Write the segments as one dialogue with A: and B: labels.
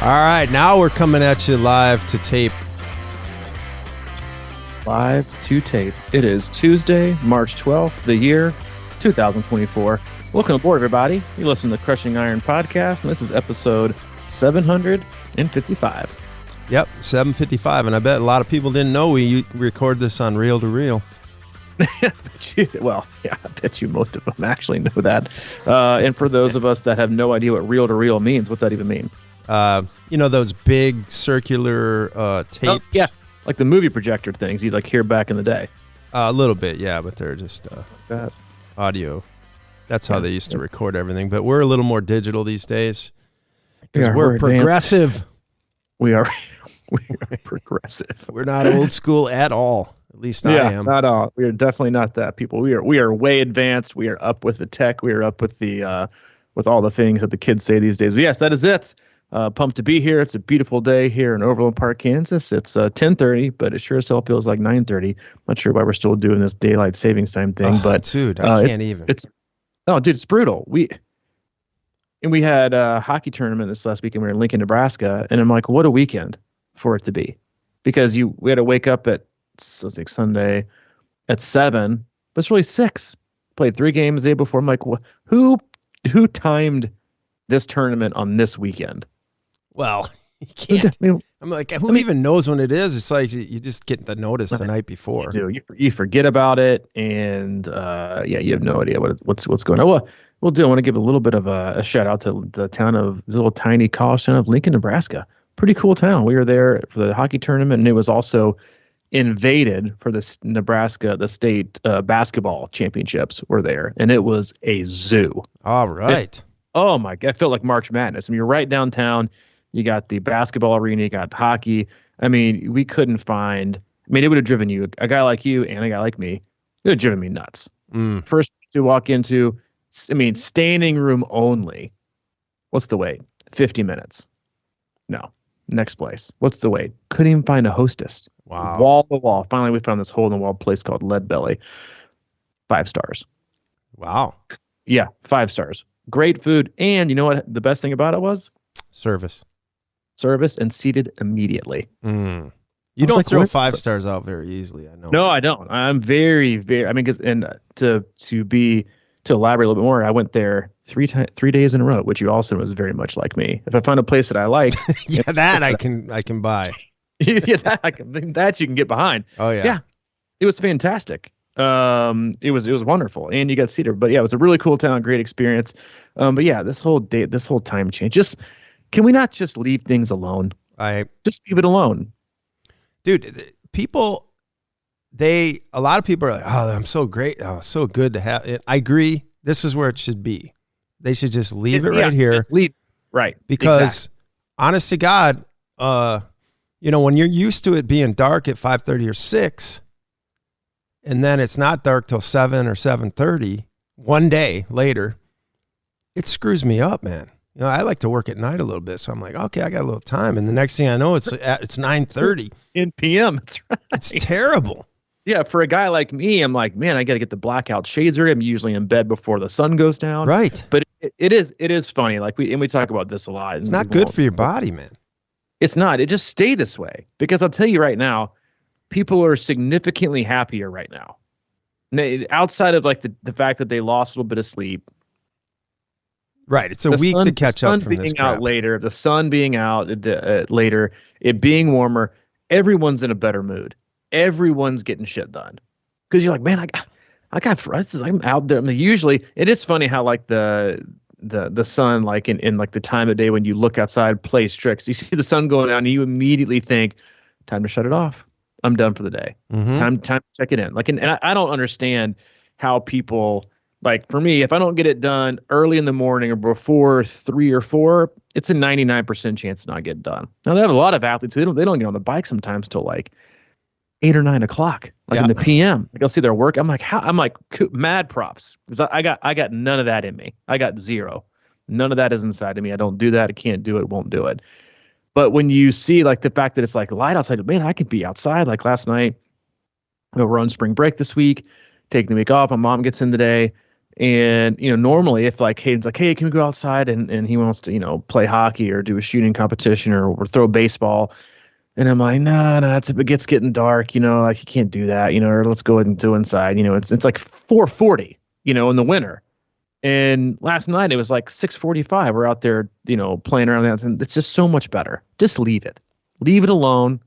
A: All right, now we're coming at you live to tape.
B: Live to tape. It is Tuesday, March 12th, the year 2024. Welcome aboard, everybody. You listen to the Crushing Iron podcast, and this is episode 755.
A: Yep, 755, and I bet a lot of people didn't know we record this on reel to reel.
B: Well, yeah, I bet you most of them actually know that. And for those of us that have no idea what reel to reel means, what's that even mean?
A: You know those big circular tapes?
B: Oh, yeah, like the movie projector things you'd like hear back in the day.
A: A little bit, yeah, but they're just audio. That's how they used to record everything. But we're a little more digital these days because we're progressive.
B: We are progressive.
A: We're not old school at all. At least I am.
B: Not all. We are definitely not that people. We are way advanced. We are up with the tech. We are up with the with all the things that the kids say these days. But yes, that is it. Pumped to be here. It's a beautiful day here in Overland Park, Kansas. It's 10:30, but it sure as hell feels like 9:30. Not sure why we're still doing this daylight savings time thing, but
A: dude, I can't even.
B: It's brutal. We had a hockey tournament this last weekend. We were in Lincoln, Nebraska, and I'm like, what a weekend for it to be, because we had to wake up at Sunday at 7, but it's really 6. Played 3 games the day before. I'm like, who timed this tournament on this weekend?
A: Well, you can't. I'm like, who even knows when it is? It's like you just get the notice the night before.
B: You forget about it, and you have no idea what's going on. Well, we'll do. I want to give a little bit of a shout out to the town of this little tiny college town of Lincoln, Nebraska. Pretty cool town. We were there for the hockey tournament, and it was also invaded for the state basketball championships were there, and it was a zoo.
A: All right.
B: Oh my God, I felt like March Madness. I mean, you're right downtown. You got the basketball arena, you got hockey. I mean, we couldn't find. I mean, it would have driven you, a guy like you and a guy like me. It would have driven me nuts. First to walk into, I mean, standing room only. What's the wait? 50 minutes. No. Next place. What's the wait? Couldn't even find a hostess.
A: Wow.
B: Wall to wall. Finally, we found this hole in the wall place called Lead Belly. 5 stars.
A: Wow.
B: Yeah, 5 stars. Great food. And you know what the best thing about it was?
A: Service and
B: seated immediately.
A: You don't throw 5 stars out very easily, I know.
B: No, I don't. I'm very, very, I mean, to elaborate a little bit more, I went there 3 days in a row, which you also was very much like me. If I find a place that I like,
A: I can buy.
B: that you can get behind.
A: Oh yeah.
B: Yeah. It was fantastic. It was wonderful, and you got seated. But yeah, it was a really cool town, great experience. But yeah, this whole time change. Can we not just leave things alone? Just leave it alone.
A: Dude, a lot of people are like, oh, I'm so great. Oh, so good to have it. I agree. This is where it should be. They should just leave it right here.
B: Right.
A: Because honest to God, when you're used to it being dark at 5:30 or 6, and then it's not dark till 7 or 7:30, one day later, it screws me up, man. I like to work at night a little bit, so I'm like, okay, I got a little time, and the next thing I know, it's 9:30,
B: 10 p.m. That's right.
A: It's terrible.
B: Yeah, for a guy like me, I'm like, man, I got to get the blackout shades ready. I'm usually in bed before the sun goes down.
A: Right.
B: But it is funny. Like we talk about this a lot.
A: It's not good for your body, man.
B: It's not. It just stay this way, because I'll tell you right now, people are significantly happier right now. Outside of like the fact that they lost a little bit of sleep.
A: Right. It's a week to catch up from this crap.
B: The sun being out later, it being warmer, everyone's in a better mood. Everyone's getting shit done, because you're like, man, I got friends. I'm out there. I mean, usually it is funny how like the sun, like in like the time of day when you look outside, plays tricks. You see the sun going down, and you immediately think, time to shut it off. I'm done for the day.
A: Mm-hmm.
B: Time to check it in. Like, and I don't understand how people, like, for me, if I don't get it done early in the morning or before 3 or 4, it's a 99% chance to not get done. Now, they have a lot of athletes who they don't get on the bike sometimes till like 8 or 9 o'clock, like in the PM. Like, I'll see their work. I'm like, mad props, because I got none of that in me. I got 0. None of that is inside of me. I don't do that. I can't do it. Won't do it. But when you see like the fact that it's like light outside, man, I could be outside. Like last night, we're on spring break this week, taking the week off. My mom gets in today. And, normally if like Hayden's like, hey, can we go outside? And he wants to, play hockey or do a shooting competition or throw baseball. And I'm like, nah, it gets getting dark, like you can't do that, or let's go ahead and do inside. It's like 4:40, in the winter. And last night it was like 6:45. We're out there, playing around that. And it's just so much better. Just leave it. Leave it alone.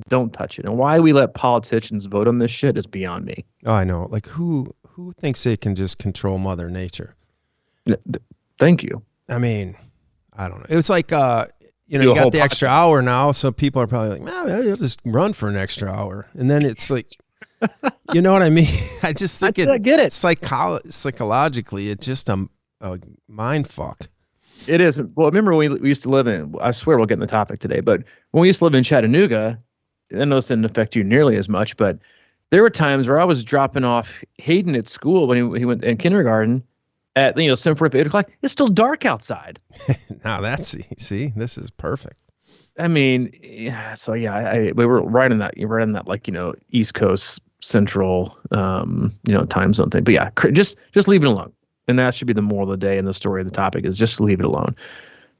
B: Don't touch it. And why we let politicians vote on this shit is beyond me.
A: Oh, I know. Like who thinks they can just control Mother Nature?
B: Thank you.
A: I mean, I don't know. It was like, you got the extra hour now, so people are probably like, man, you'll just run for an extra hour. And then it's like, you know what I mean? I just think
B: I get it.
A: Psychologically, it's just a mind fuck.
B: It is. Well, remember when we used to live in, I swear we'll get in the topic today, but when we used to live in Chattanooga, I know this didn't affect you nearly as much, but there were times where I was dropping off Hayden at school when he went in kindergarten at 7:45, 8 o'clock. It's still dark outside.
A: Now see, this is perfect.
B: I mean, yeah. So yeah, we were right in that like East Coast Central time zone thing. But yeah, just leave it alone, and that should be the moral of the day and the story of the topic is just leave it alone.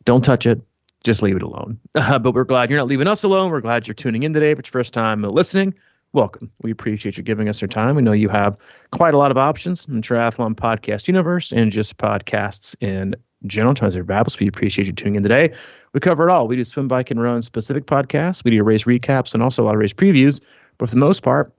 B: Don't touch it. Just leave it alone. But we're glad you're not leaving us alone. We're glad you're tuning in today. If it's your first time listening, welcome. We appreciate you giving us your time. We know you have quite a lot of options in the triathlon podcast universe and just podcasts in general. Times of babbles. We appreciate you tuning in today. We cover it all. We do swim, bike, and run specific podcasts. We do race recaps and also a lot of race previews. But for the most part,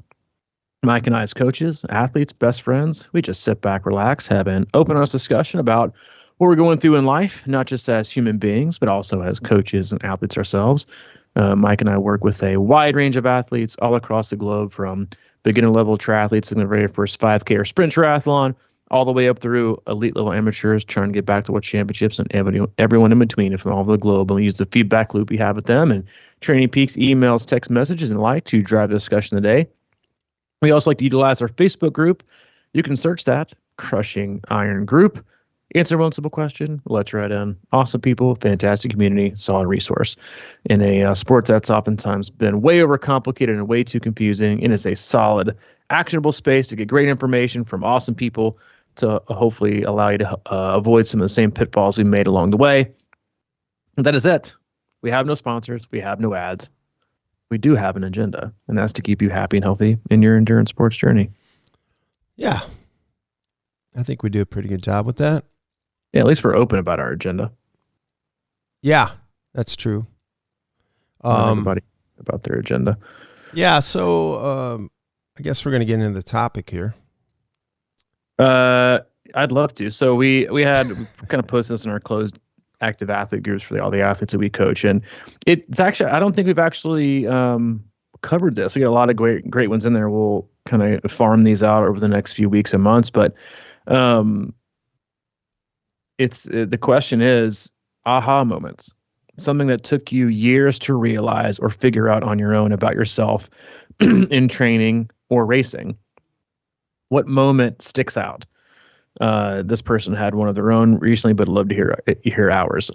B: Mike and I as coaches, athletes, best friends, we just sit back, relax, have an open, honest discussion about what we're going through in life, not just as human beings, but also as coaches and athletes ourselves. Mike and I work with a wide range of athletes all across the globe, from beginner level triathletes in the very first 5K or sprint triathlon, all the way up through elite level amateurs trying to get back to world championships, and everyone in between from all over the globe. And we use the feedback loop we have with them and Training Peaks emails, text messages, and the like to drive the discussion today. We also like to utilize our Facebook group. You can search that, Crushing Iron Group. Answer one simple question, let's right in. Awesome people, fantastic community, solid resource. In a sport that's oftentimes been way overcomplicated and way too confusing, and is a solid, actionable space to get great information from awesome people to hopefully allow you to avoid some of the same pitfalls we made along the way. And that is it. We have no sponsors. We have no ads. We do have an agenda, and that's to keep you happy and healthy in your endurance sports journey.
A: Yeah. I think we do a pretty good job with that.
B: Yeah, at least we're open about our agenda.
A: Yeah, that's true.
B: Everybody about their agenda.
A: Yeah, so I guess we're going to get into the topic here.
B: I'd love to. So we kind of posted this in our closed active athlete groups for all the athletes that we coach, and it's actually, I don't think we've actually covered this. We got a lot of great ones in there. We'll kind of farm these out over the next few weeks and months, but the question is aha moments, something that took you years to realize or figure out on your own about yourself in training or racing. What moment sticks out? This person had one of their own recently, but I'd love to hear ours.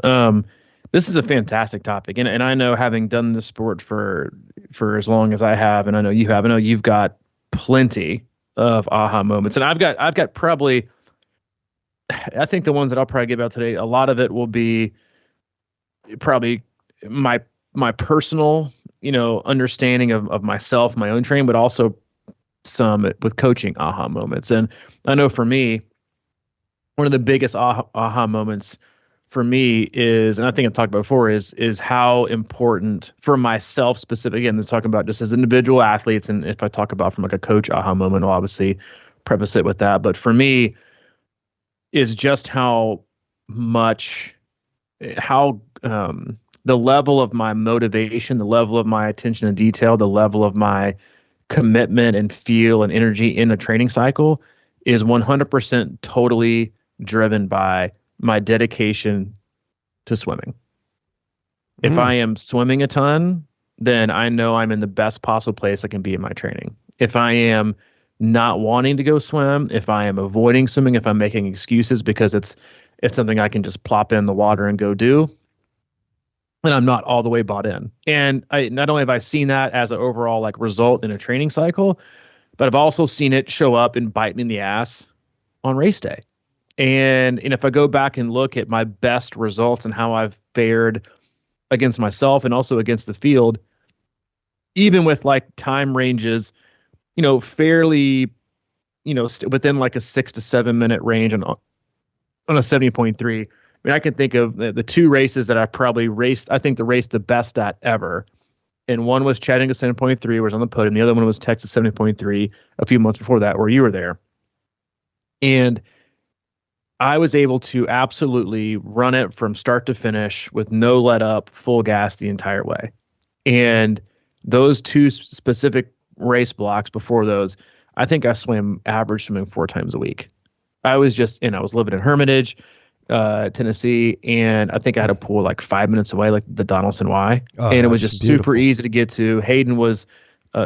B: This is a fantastic topic, and I know, having done this sport for as long as I have, and I know you have, I know you've got plenty of aha moments, and I've got probably, I think the ones that I'll probably give out today, a lot of it will be probably my personal, understanding of myself, my own training, but also some with coaching aha moments. And I know for me, one of the biggest aha moments for me is, and I think I've talked about before, is how important for myself specifically, again, this is talking about just as individual athletes. And if I talk about from like a coach aha moment, I'll obviously preface it with that. But for me, is just how the level of my motivation, the level of my attention to detail, the level of my commitment and feel and energy in a training cycle is 100% totally driven by my dedication to swimming. If I am swimming a ton, then I know I'm in the best possible place I can be in my training. If I am not wanting to go swim, if I am avoiding swimming, if I'm making excuses because it's something I can just plop in the water and go do, and I'm not all the way bought in. And I not only have I seen that as an overall like result in a training cycle, but I've also seen it show up and bite me in the ass on race day. And if I go back and look at my best results and how I've fared against myself and also against the field, even with like time ranges, fairly, within like a 6 to 7 minute range on a 70.3. I mean, I can think of the two races that I probably raced, I think the race the best at ever. And one was Chattanooga 7.3, where I was on the podium. The other one was Texas 7.3 a few months before that, where you were there. And I was able to absolutely run it from start to finish with no let up, full gas the entire way. And those two specific race blocks before those, I think I swam average swimming 4 times a week. I was I was living in Hermitage, Tennessee, and I think I had a pool like 5 minutes away, like the Donaldson Y.
A: Oh,
B: and it was just
A: beautiful.
B: super easy to get to. Hayden was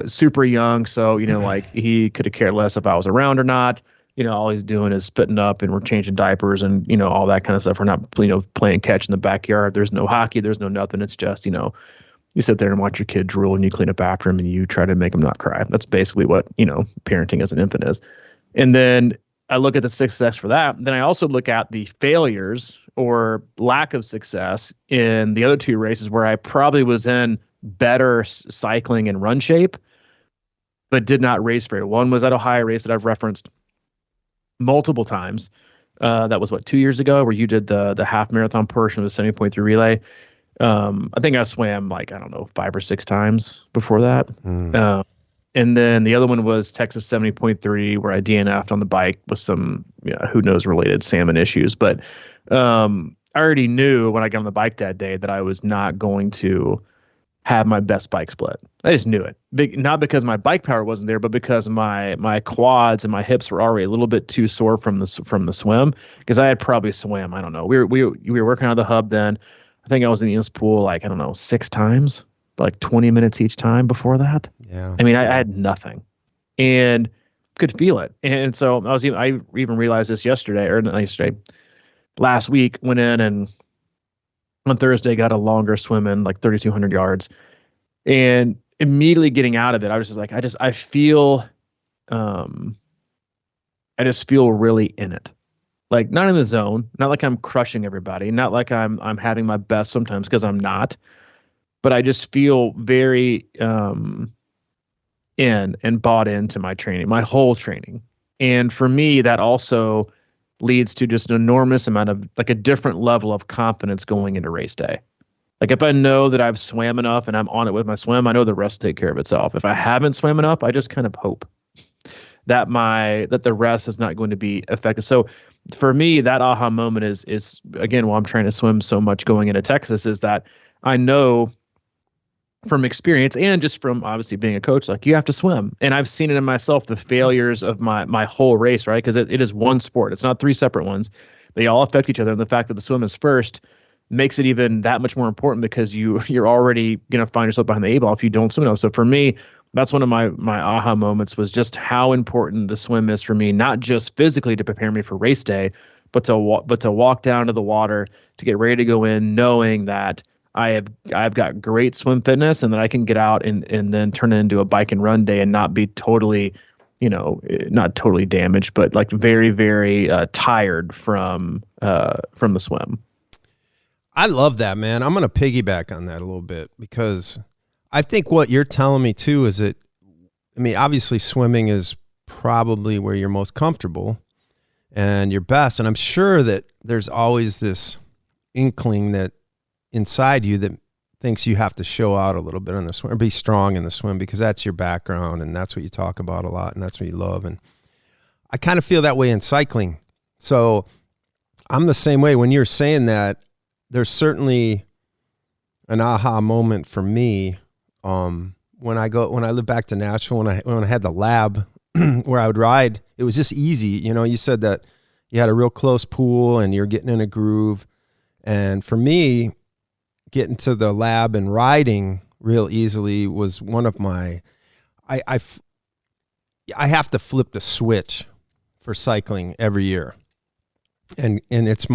B: super young, so, like he could have cared less if I was around or not. All he's doing is spitting up, and we're changing diapers and, all that kind of stuff. We're not, playing catch in the backyard. There's no hockey. There's no nothing. It's just, you sit there and watch your kid drool and you clean up after him and you try to make him not cry. That's basically what, parenting as an infant is. And then I look at the success for that. Then I also look at the failures or lack of success in the other two races where I probably was in better cycling and run shape, but did not race very well. One was at Ohio race that I've referenced multiple times. That was 2 years ago, where you did the half marathon portion of the 70.3 relay. I think I swam 5 or 6 times before that. And then the other one was Texas 70.3, where I DNF'd on the bike with some, who knows, related salmon issues. But I already knew when I got on the bike that day that I was not going to have my best bike split. I just knew it. Not because my bike power wasn't there, but because my quads and my hips were already a little bit too sore from the swim. Because I had probably swam, I don't know. We were working out of the hub then. I think I was in the Enos pool 6 times, 20 minutes each time before that.
A: Yeah.
B: I mean, I had nothing, and could feel it. And so I even realized this last week, went in and on Thursday got a longer swim in, 3,200 yards, and immediately getting out of it, I was just I just feel really in it. Not in the zone, not like I'm crushing everybody, not like I'm having my best sometimes, because I'm not, but I just feel very in and bought into my training, my whole training. And for me, that also leads to just an enormous amount of a different level of confidence going into race day. If I know that I've swam enough and I'm on it with my swim, I know the rest will take care of itself. If I haven't swam enough, I just kind of hope that the rest is not going to be effective. So for me, that aha moment is again, while I'm trying to swim so much going into Texas, is that I know from experience and just from obviously being a coach, you have to swim. And I've seen it in myself, the failures of my whole race, right? Because it is one sport. It's not 3 separate ones. They all affect each other. And the fact that the swim is first makes it even that much more important, because you're already going to find yourself behind the 8 ball if you don't swim enough. So for me, that's one of my aha moments, was just how important the swim is for me, not just physically to prepare me for race day, but to walk down to the water, to get ready to go in, knowing that I've got great swim fitness, and that I can get out and then turn it into a bike and run day and not be totally, not totally damaged, but very, very tired from the swim.
A: I love that, man. I'm going to piggyback on that a little bit, because I think what you're telling me too is that, obviously swimming is probably where you're most comfortable and your best. And I'm sure that there's always this inkling that inside you that thinks you have to show out a little bit in the swim, or be strong in the swim, because that's your background and that's what you talk about a lot and that's what you love. And I kind of feel that way in cycling. So I'm the same way. When you're saying that, there's certainly an aha moment for me. When I lived back to Nashville, when I had the lab where I would ride, it was just easy. You said that you had a real close pool and you're getting in a groove. And for me, getting to the lab and riding real easily was one of my, I have to flip the switch for cycling every year. And it's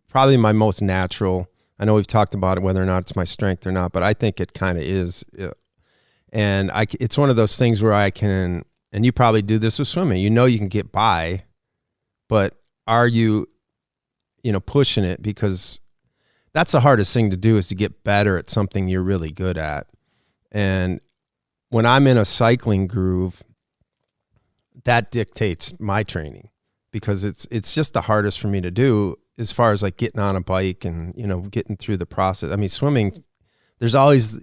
A: probably my most natural. I know we've talked about it, whether or not it's my strength or not, but I think it kind of is. And it's one of those things where I can, and you probably do this with swimming, you can get by, but are you, pushing it? Because that's the hardest thing to do, is to get better at something you're really good at. And when I'm in a cycling groove, that dictates my training, because it's just the hardest for me to do, as far as like getting on a bike and, getting through the process. I mean, swimming, there's always,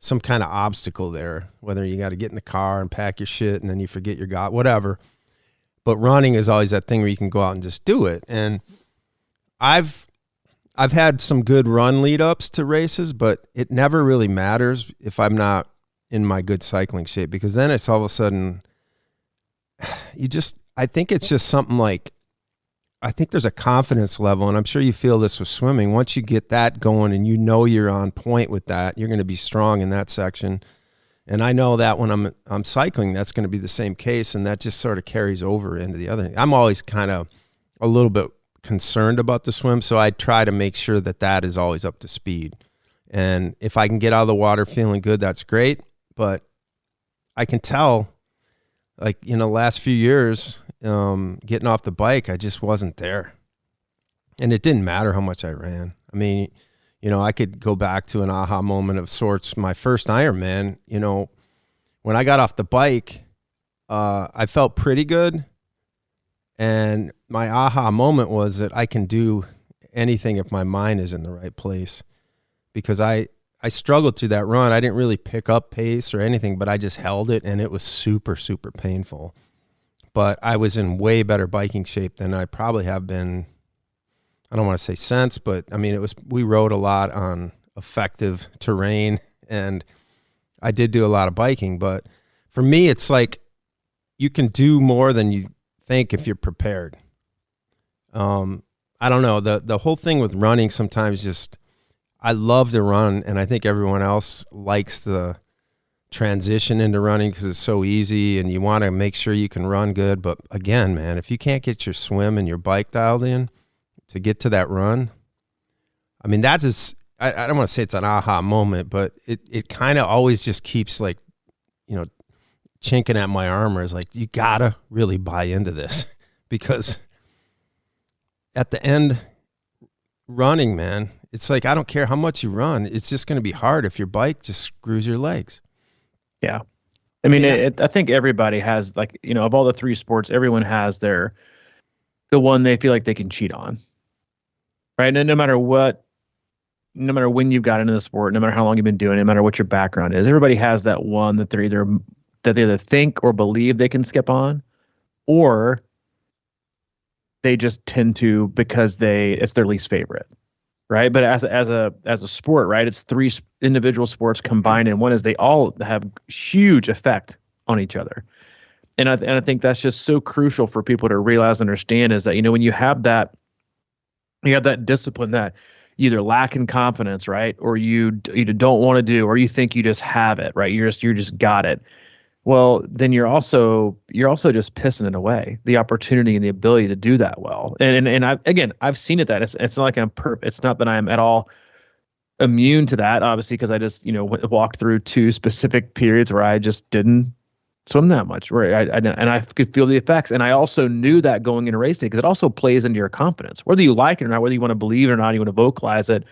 A: some kind of obstacle there, whether you got to get in the car and pack your shit and then you forget your whatever. But running is always that thing where you can go out and just do it. And I've had some good run lead ups to races, but it never really matters if I'm not in my good cycling shape, because then it's all of a sudden I think it's just something like, I think there's a confidence level, and I'm sure you feel this with swimming. Once you get that going and you're on point with that, you're going to be strong in that section. And I know that when I'm cycling, that's going to be the same case, and that just sort of carries over into the other. I'm always kind of a little bit concerned about the swim, so I try to make sure that is always up to speed. And if I can get out of the water feeling good, that's great. But I can tell, like, the last few years, getting off the bike, I just wasn't there. And it didn't matter how much I ran. I mean, I could go back to an aha moment of sorts. My first Ironman, when I got off the bike, I felt pretty good. And my aha moment was that I can do anything if my mind is in the right place. Because I struggled through that run. I didn't really pick up pace or anything, but I just held it, and it was super, super painful. But I was in way better biking shape than I probably have been. I don't want to say since, but I mean, we rode a lot on effective terrain, and I did do a lot of biking. But for me, it's like you can do more than you think if you're prepared. I don't know. The whole thing with running sometimes just, I love to run, and I think everyone else likes the transition into running because it's so easy, and you want to make sure you can run good. But again, man, if you can't get your swim and your bike dialed in to get to that run, I mean, that's just, I don't want to say it's an aha moment, but it kind of always just keeps like, chinking at my armor. Is like, you gotta really buy into this, because at the end, running, man, it's like, I don't care how much you run, it's just going to be hard if your bike just screws your legs.
B: Yeah. I mean, I think everybody has, like, of all the three sports, everyone has the one they feel like they can cheat on. Right. And no matter when you've got into the sport, no matter how long you've been doing it, no matter what your background is, everybody has that one that they either think or believe they can skip on, or they just tend to because it's their least favorite. Right. But as a sport, right, it's three individual sports combined, and one is they all have huge effect on each other. And I think that's just so crucial for people to realize and understand, is that, when you have that discipline that you either lack in confidence, right, or you don't want to do, or you think you just have it, right, you just got it. Well, then you're also just pissing it away, the opportunity and the ability to do that well. And I've seen it, that it's not like it's not that I'm at all immune to that, obviously, because I just walked through two specific periods where I just didn't swim that much, right? I could feel the effects, and I also knew that going into racing, because it also plays into your confidence, whether you like it or not, whether you want to believe it or not, you want to vocalize it,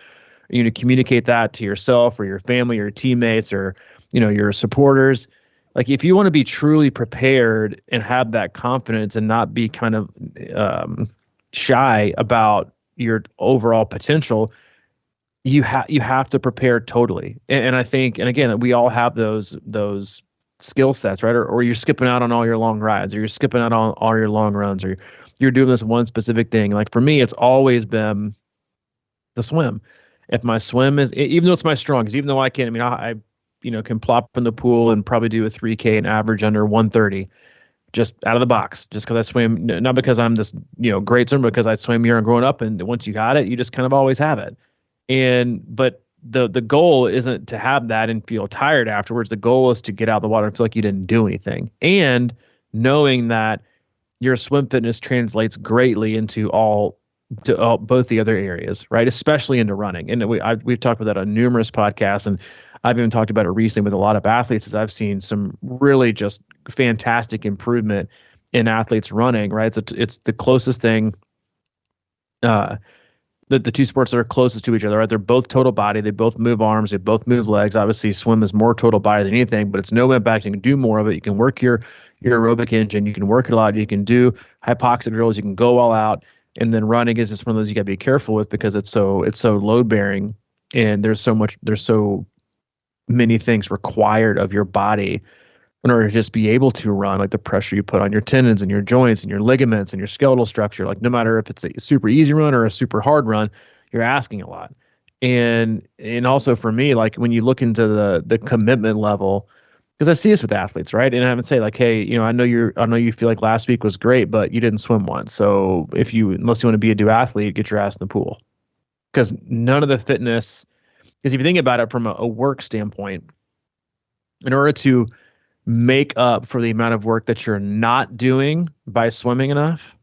B: communicate that to yourself or your family or your teammates or your supporters. Like, if you want to be truly prepared and have that confidence and not be kind of shy about your overall potential, you have to prepare totally. And I think, and again, we all have those skill sets, right? Or you're skipping out on all your long rides, or you're skipping out on all your long runs, or you're doing this one specific thing. Like, for me, it's always been the swim. If my swim is, even though it's my strongest, even though I can plop in the pool and probably do a 3K and average under 130 just out of the box, just because I swim, not because I'm this, great swimmer, because I swam here and growing up, and once you got it, you just kind of always have it. But the goal isn't to have that and feel tired afterwards. The goal is to get out of the water and feel like you didn't do anything. And knowing that your swim fitness translates greatly into both the other areas, right? Especially into running. And we've talked about that on numerous podcasts, and I've even talked about it recently with a lot of athletes, as I've seen some really just fantastic improvement in athletes running, right? It's the closest thing uh, the two sports that are closest to each other, right? They're both total body. They both move arms. They both move legs. Obviously, swim is more total body than anything, but it's no impact. You can do more of it. You can work your aerobic engine. You can work it a lot. You can do hypoxic drills. You can go all out. And then running is just one of those you got to be careful with because it's so load bearing, and there's so many things required of your body in order to just be able to run, like the pressure you put on your tendons and your joints and your ligaments and your skeletal structure. Like no matter if it's a super easy run or a super hard run, you're asking a lot. And also for me, like when you look into the commitment level, because I see this with athletes, right? And I would say like, hey, I know you feel like last week was great, but you didn't swim once. So unless you want to be a do athlete, get your ass in the pool. Because none of the fitness, because if you think about it from a work standpoint, in order to make up for the amount of work that you're not doing by swimming enough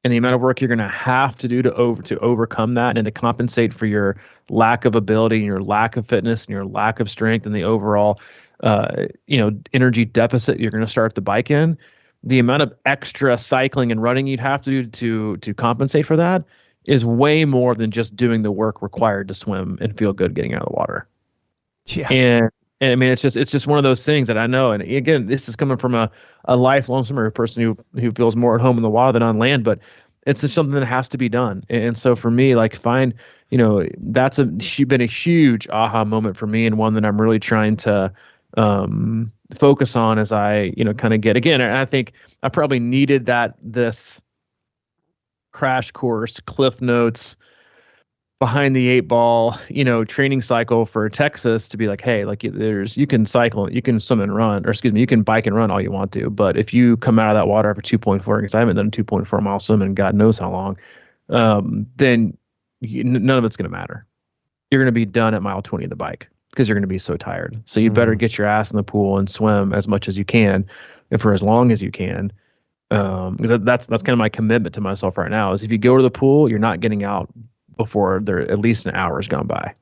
B: and the amount of work you're going to have to do to overcome that and to compensate for your lack of ability and your lack of fitness and your lack of strength and the overall energy deficit you're going to start the bike in, the amount of extra cycling and running you'd have to do to compensate for that is way more than just doing the work required to swim and feel good getting out of the water.
A: Yeah.
B: And I mean, it's just one of those things that I know. And again, this is coming from a lifelong swimmer, a person who feels more at home in the water than on land, but it's just something that has to be done. And so for me, like that's been a huge aha moment for me, and one that I'm really trying to focus on as I, kind of get again. And I think I probably needed this crash course, Cliff Notes, behind the eight ball, training cycle for Texas to be like, hey, like you can cycle, you can swim and run, or excuse me, you can bike and run all you want to. But if you come out of that water after 2.4, because I haven't done 2.4 mile swimming in God knows how long, then none of it's going to matter. You're going to be done at mile 20 of the bike because you're going to be so tired. So you better get your ass in the pool and swim as much as you can and for as long as you can. Because that's kind of my commitment to myself right now is if you go to the pool, you're not getting out before there at least an hour has gone by.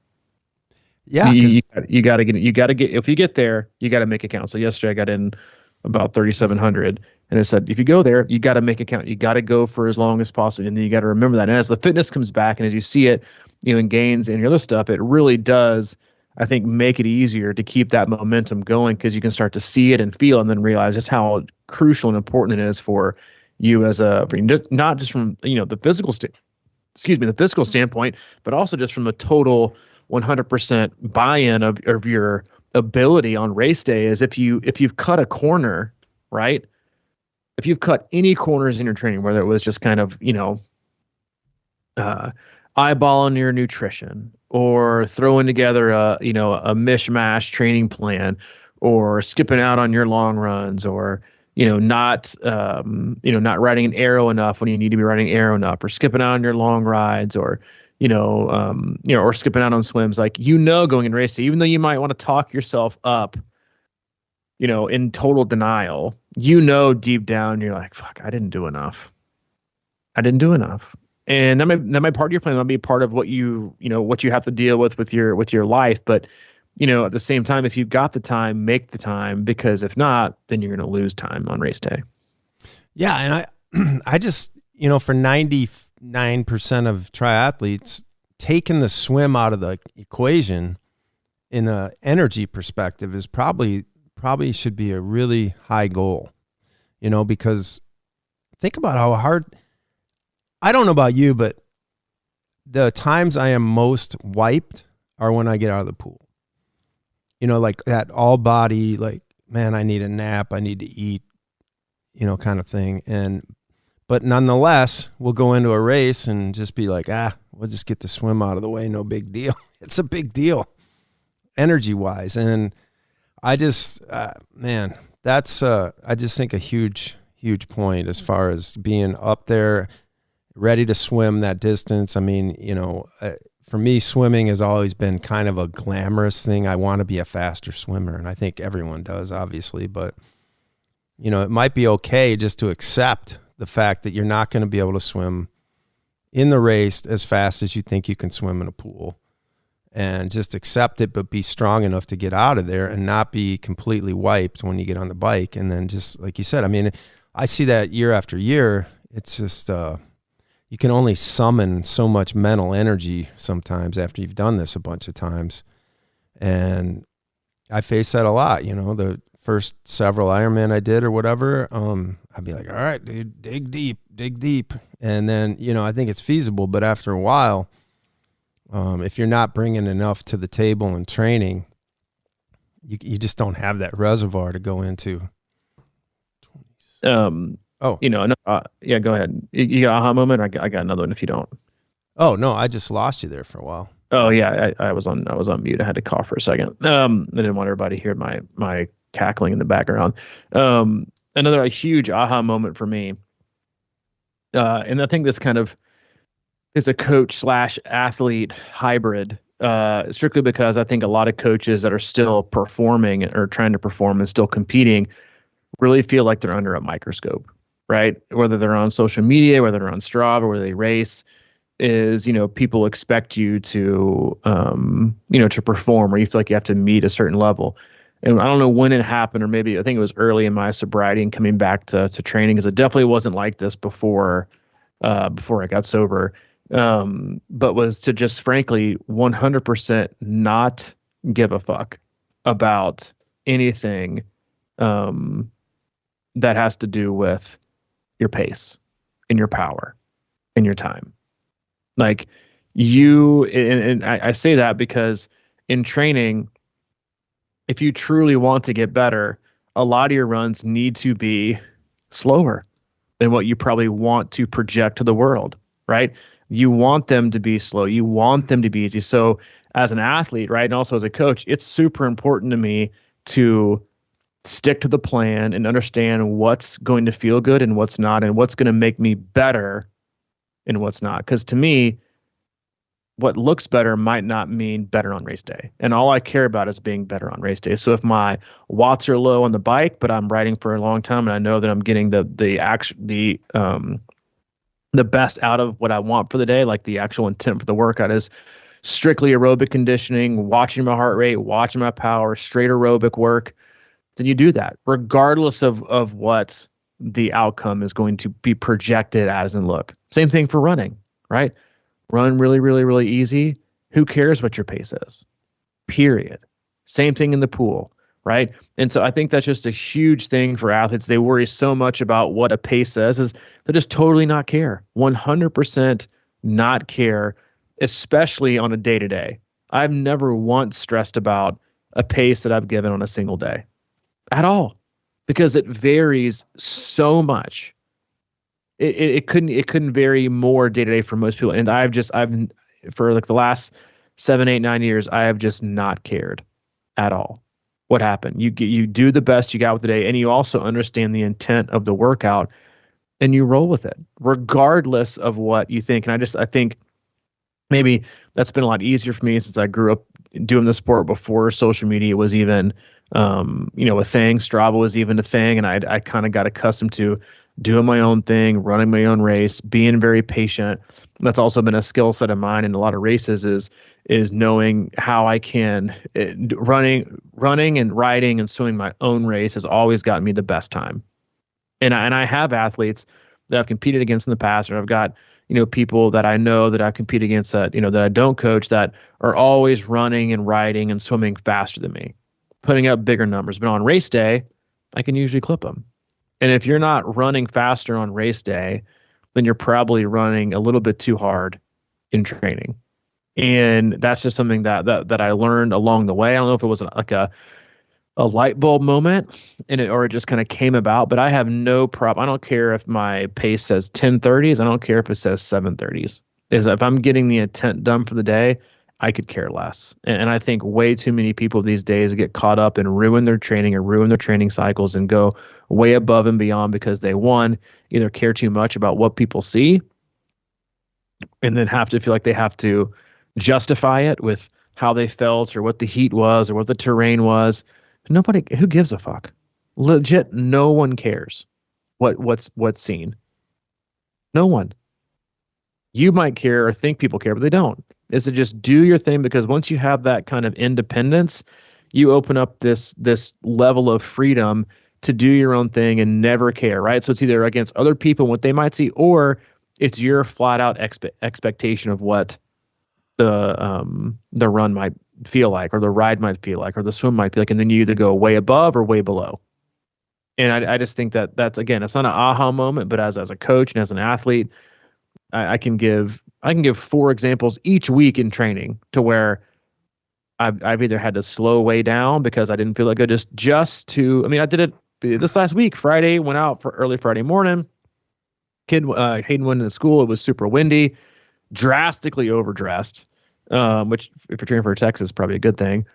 A: Yeah.
B: You got to get, if you get there, you got to make it count. So yesterday I got in about 3,700 and it said, if you go there, you got to make it count. You got to go for as long as possible. And then you got to remember that. And as the fitness comes back and as you see it, in gains and your other stuff, it really does, I think, make it easier to keep that momentum going because you can start to see it and feel and then realize just how crucial and important it is for you not just from, the physical the physical standpoint, but also just from the total 100% buy-in of your ability on race day is if you've cut a corner, right? If you've cut any corners in your training, whether it was just kind of, eyeballing your nutrition or throwing together a mishmash training plan or skipping out on your long runs or not riding an arrow enough when you need to be riding arrow enough, or skipping out on your long rides, or or skipping out on swims. Like going in race day, even though you might want to talk yourself up, in total denial, deep down you're like, fuck, I didn't do enough. And that might part of your plan. That'll be part of what what you have to deal with your life, but. At the same time, if you've got the time, make the time, because if not, then you're going to lose time on race day.
A: Yeah. And I just, for 99% of triathletes, taking the swim out of the equation in the energy perspective is probably should be a really high goal, because think about how hard, I don't know about you, but the times I am most wiped are when I get out of the pool. Like that all body, like, man, I need a nap, I need to eat, kind of thing. But nonetheless, we'll go into a race and just be like, we'll just get the swim out of the way. No big deal. It's a big deal energy wise. And I just, that's, I just think a huge, huge point as far as being up there, ready to swim that distance. I mean, for me, swimming has always been kind of a glamorous thing. I want to be a faster swimmer, and I think everyone does, obviously. But, it might be okay just to accept the fact that you're not going to be able to swim in the race as fast as you think you can swim in a pool. And just accept it, but be strong enough to get out of there and not be completely wiped when you get on the bike. And then just, like you said, I mean, I see that year after year. It's just... you can only summon so much mental energy sometimes after you've done this a bunch of times. And I face that a lot, you know, the first several Ironman I did or whatever, I'd be like, all right, dude, dig deep. And then, you know, I think it's feasible, but after a while, if you're not bringing enough to the table in training, you just don't have that reservoir to go into.
B: You know, yeah, go ahead. You got an aha moment? I got another one if you don't.
A: Oh no, I just lost you there for a while.
B: Oh yeah, I was on mute. I had to cough for a second. I didn't want everybody to hear my cackling in the background. Another huge aha moment for me. And I think this kind of is a coach / athlete hybrid, strictly because I think a lot of coaches that are still performing or trying to perform and still competing really feel like they're under a microscope, right? Whether they're on social media, whether they're on Strava, whether they race, is, you know, people expect you to, you know, to perform, or you feel like you have to meet a certain level. And I don't know when it happened, or maybe I think it was early in my sobriety and coming back to training, because it definitely wasn't like this before I got sober. But was to just frankly 100% not give a fuck about anything that has to do with your pace and your power and your time. Like and I say that because in training, if you truly want to get better, a lot of your runs need to be slower than what you probably want to project to the world, right? You want them to be slow. You want them to be easy. So as an athlete, right, and also as a coach, it's super important to me to stick to the plan and understand what's going to feel good and what's not, and what's going to make me better and what's not. Because to me, what looks better might not mean better on race day. And all I care about is being better on race day. So if my watts are low on the bike, but I'm riding for a long time and I know that I'm getting the best out of what I want for the day, like the actual intent for the workout is strictly aerobic conditioning, watching my heart rate, watching my power, straight aerobic work, then you do that regardless of what the outcome is going to be projected as and look. Same thing for running, right? Run really, really, really easy. Who cares what your pace is? Period. Same thing in the pool, right? And so I think that's just a huge thing for athletes. They worry so much about what a pace says, is they just totally not care. 100% not care, especially on a day-to-day. I've never once stressed about a pace that I've given on a single day at all, because it varies so much. It couldn't vary more day to day for most people. And I've for like the last 7, 8, 9 years, I have just not cared at all what happened. You do the best you got with the day, and you also understand the intent of the workout, and you roll with it regardless of what you think. And I think maybe that's been a lot easier for me since I grew up doing the sport before social media was even a thing. Strava was even a thing, and I kind of got accustomed to doing my own thing, running my own race, being very patient. That's also been a skill set of mine in a lot of races, is knowing how I can running and riding and swimming my own race has always gotten me the best time. And I have athletes that I've competed against in the past, or I've got, people that I know that I compete against that I don't coach, that are always running and riding and swimming faster than me, putting up bigger numbers. But on race day, I can usually clip them. And if you're not running faster on race day, then you're probably running a little bit too hard in training. And that's just something that I learned along the way. I don't know if it was like a light bulb moment or it just kind of came about, but I have no problem. I don't care if my pace says 10:30s. I don't care if it says 7:30s. If I'm getting the intent done for the day, I could care less. And I think way too many people these days get caught up and ruin their training or ruin their training cycles and go way above and beyond because they, one, either care too much about what people see and then have to feel like they have to justify it with how they felt or what the heat was or what the terrain was. Nobody, who gives a fuck? Legit, no one cares what's seen. No one. You might care or think people care, but they don't. Is to just do your thing, because once you have that kind of independence, you open up this level of freedom to do your own thing and never care, right? So it's either against other people and what they might see, or It's your flat out expectation of what the run might feel like, or the ride might feel like, or the swim might be like, and then you either go way above or way below. And I just think that that's, again, it's not an aha moment, but as a coach and as an athlete, I can give 4 examples each week in training to where I've either had to slow way down because I didn't feel like good, just to, I mean, I did it this last week. Friday, went out for early Friday morning. Hayden went into school. It was super windy, drastically overdressed, which if you're training for Texas is probably a good thing.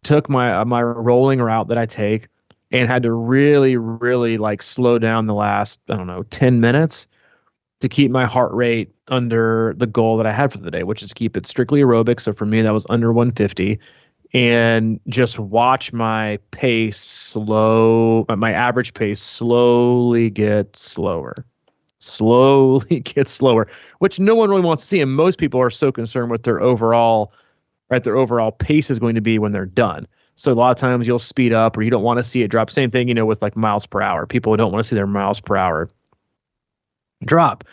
B: Took my rolling route that I take and had to really, really like slow down the last, I don't know, 10 minutes to keep my heart rate under the goal that I had for the day, which is to keep it strictly aerobic. So for me, that was under 150, and just watch my average pace slowly get slower, which no one really wants to see. And most people are so concerned with their overall pace is going to be when they're done. So a lot of times you'll speed up, or you don't want to see it drop. Same thing, with like miles per hour. People don't want to see their miles per hour drop.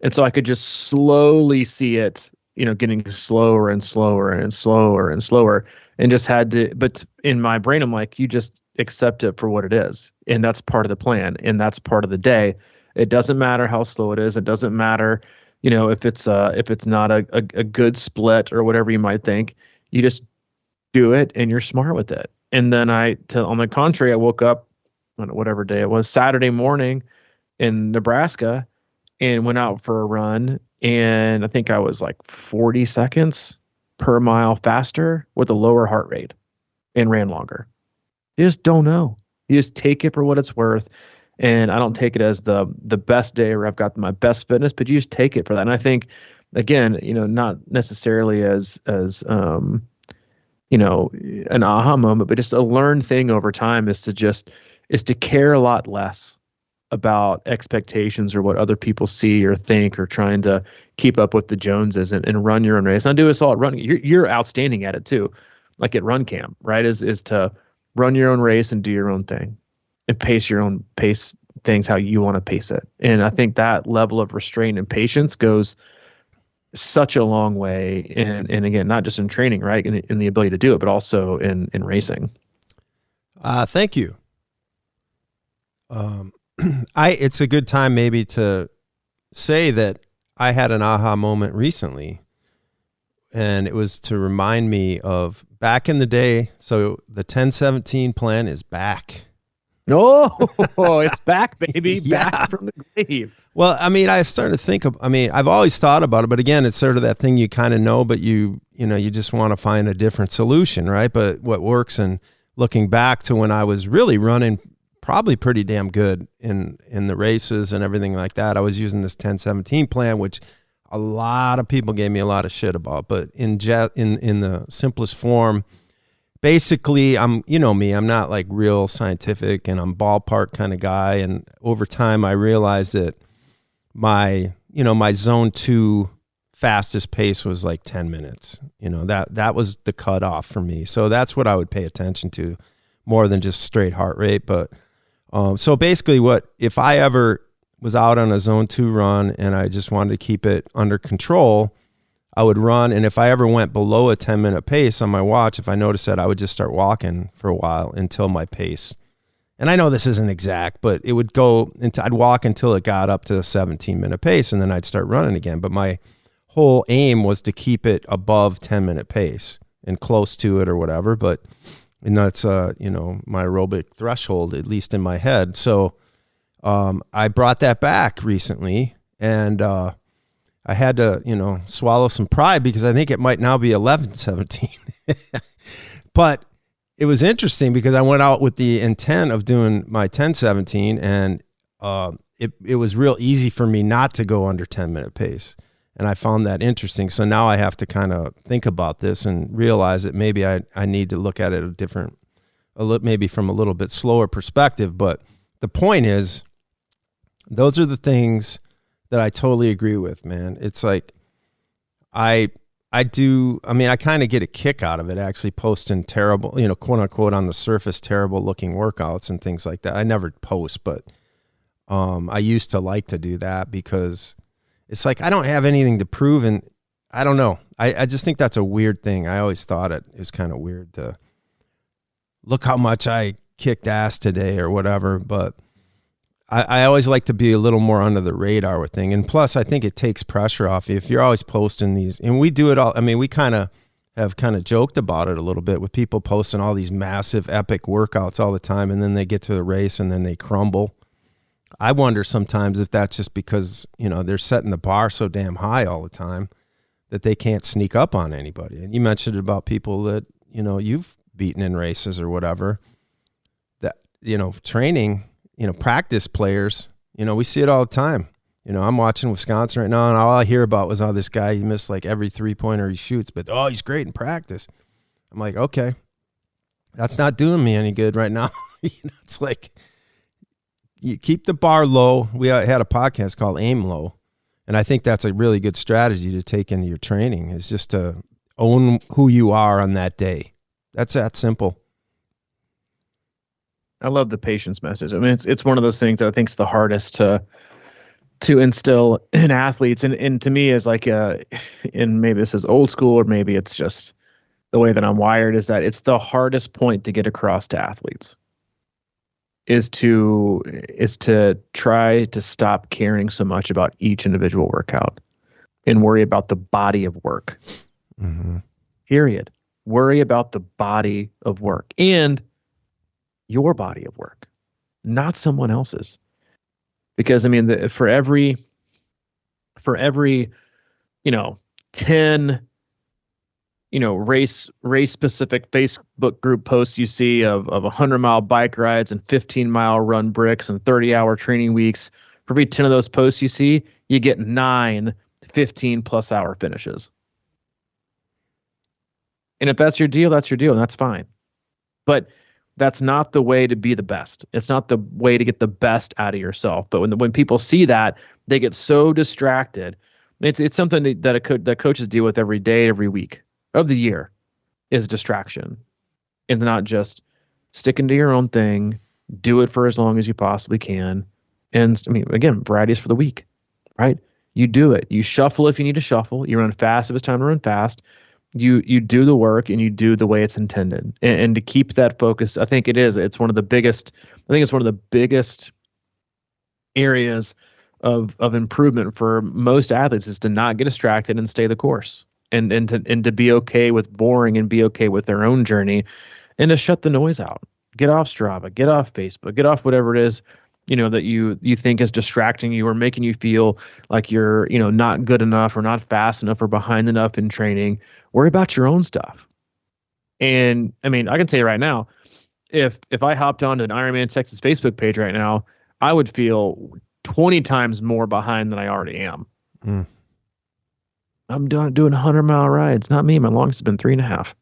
B: And so I could just slowly see it, getting slower and slower and slower and slower, and just had to, but in my brain, I'm like, you just accept it for what it is. And that's part of the plan. And that's part of the day. It doesn't matter how slow it is. It doesn't matter, if it's not a good split or whatever you might think. You just do it and you're smart with it. And then on the contrary, I woke up on whatever day it was, Saturday morning in Nebraska, and went out for a run, and I think I was like 40 seconds per mile faster with a lower heart rate and ran longer. You just don't know. You just take it for what it's worth. And I don't take it as the best day where I've got my best fitness, but you just take it for that. And I think, again, not necessarily as an aha moment, but just a learned thing over time is to care a lot less about expectations or what other people see or think, or trying to keep up with the Joneses, and run your own race. And I do this all at running. You're outstanding at it too. Like at run camp, right? Is to run your own race and do your own thing and pace things how you want to pace it. And I think that level of restraint and patience goes such a long way. And again, not just in training, right? In the ability to do it, but also in racing.
A: Thank you. It's a good time maybe to say that I had an aha moment recently, and it was to remind me of back in the day. So the 10-17 plan is back.
B: Oh, it's back, baby.
A: Yeah.
B: Back from the grave.
A: Well, I mean, I started to think of, I've always thought about it, but again, it's sort of that thing you kind of know, but you just want to find a different solution, right? But what works, and looking back to when I was really running probably pretty damn good in the races and everything like that, I was using this 10-17 plan, which a lot of people gave me a lot of shit about, but in the simplest form, basically, I'm not like real scientific, and I'm ballpark kind of guy. And over time, I realized that my zone 2 fastest pace was like 10 minutes. That was the cutoff for me. So that's what I would pay attention to more than just straight heart rate. But so basically, if I ever was out on a zone 2 run and I just wanted to keep it under control, I would run. And if I ever went below a 10-minute pace on my watch, if I noticed that, I would just start walking for a while until my pace. And I know this isn't exact, but it would go into, I'd walk until it got up to a 17-minute pace, and then I'd start running again. But my whole aim was to keep it above 10-minute pace and close to it or whatever. And that's, my aerobic threshold, at least in my head. So I brought that back recently, and I had to, swallow some pride, because I think it might now be 11-17. But it was interesting because I went out with the intent of doing my 10-17, and it was real easy for me not to go under 10-minute pace. And I found that interesting. So now I have to kind of think about this and realize that maybe I need to look at it maybe from a little bit slower perspective. But the point is, those are the things that I totally agree with, man. It's like I kind of get a kick out of it, actually posting terrible, quote unquote, on the surface, terrible looking workouts and things like that. I never post, but I used to like to do that because, it's like I don't have anything to prove, and I don't know. I just think that's a weird thing. I always thought it is kind of weird to look how much I kicked ass today or whatever, but I always like to be a little more under the radar with things. And plus, I think it takes pressure off you if you're always posting these. And we do it all. I mean, we kind of have joked about it a little bit with people posting all these massive, epic workouts all the time, and then they get to the race and then they crumble. I wonder sometimes if that's just because, they're setting the bar so damn high all the time that they can't sneak up on anybody. And you mentioned about people that, you've beaten in races or whatever, that, training, practice players, we see it all the time. I'm watching Wisconsin right now, and all I hear about was, this guy, he missed like every 3-pointer he shoots, but, he's great in practice. I'm like, okay, that's not doing me any good right now. It's like, you keep the bar low. We had a podcast called Aim Low, and I think that's a really good strategy to take into your training, is just to own who you are on that day. That's that simple.
B: I love the patience message. I mean, it's one of those things that I think is the hardest to instill in athletes, and to me is like, and maybe this is old school, or maybe it's just the way that I'm wired, is that it's the hardest point to get across to athletes. Is to try to stop caring so much about each individual workout and worry about the body of work.
A: Mm-hmm.
B: Period. Worry about the body of work and your body of work, not someone else's. Because I mean, for every 10 race specific Facebook group posts you see of 100-mile bike rides and 15-mile run bricks and 30-hour training weeks, for every 10 of those posts you see, you get 9 15+ hour finishes. And if that's your deal, and that's fine. But that's not the way to be the best. It's not the way to get the best out of yourself. But when people see that, they get so distracted. It's something that coaches deal with every day, every week of the year, is distraction. And not just sticking to your own thing, do it for as long as you possibly can. And I mean, again, varieties for the week, right? You do it. You shuffle if you need to shuffle. You run fast if it's time to run fast. You do the work, and you do the way it's intended. And to keep that focus, I think it's one of the biggest areas of improvement for most athletes, is to not get distracted and stay the course. And to be okay with boring, and be okay with their own journey, and to shut the noise out. Get off Strava, get off Facebook, get off whatever it is, that you think is distracting you or making you feel like you're, not good enough or not fast enough or behind enough in training. Worry about your own stuff. And I mean, I can tell you right now, if I hopped onto an Ironman Texas Facebook page right now, I would feel 20 times more behind than I already am.
A: Mm.
B: I'm doing 100-mile rides. Not me. My longest has been 3.5.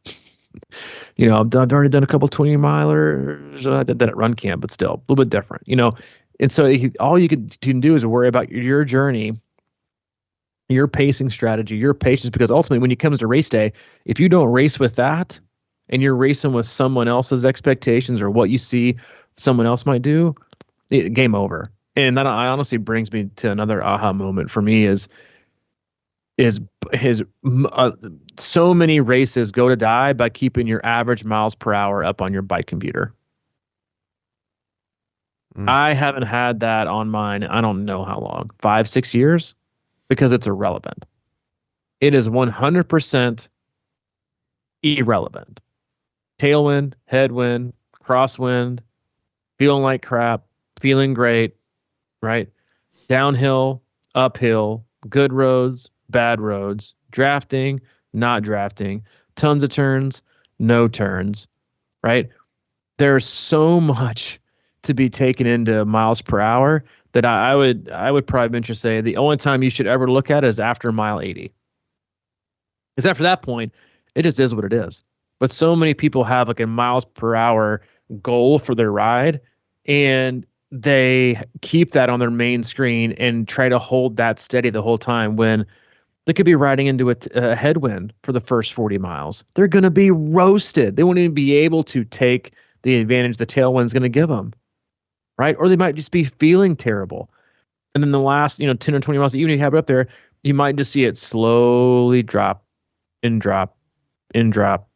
B: I've already done a couple 20-milers. I did that at Run Camp, but still a little bit different, And so all you can do is worry about your journey, your pacing strategy, your patience, because ultimately when it comes to race day, if you don't race with that, and you're racing with someone else's expectations or what you see someone else might do, game over. And that honestly brings me to another aha moment for me is so many races go to die by keeping your average miles per hour up on your bike computer. I haven't had that on mine, I don't know how long, 5-6 years, because it's irrelevant. It is 100% irrelevant. Tailwind, headwind, crosswind, feeling like crap, feeling great, right? Downhill, uphill, good roads, bad roads, drafting, not drafting, tons of turns, no turns, right? There's so much to be taken into miles per hour that I would probably venture to say the only time you should ever look at is after mile 80. Because after that point, it just is what it is. But so many people have like a miles per hour goal for their ride, and they keep that on their main screen and try to hold that steady the whole time, when they could be riding into a headwind for the first 40 miles. They're going to be roasted. They won't even be able to take the advantage the tailwind's going to give them, right? Or they might just be feeling terrible. And then the last, 10 or 20 miles, even if you have it up there, you might just see it slowly drop and drop and drop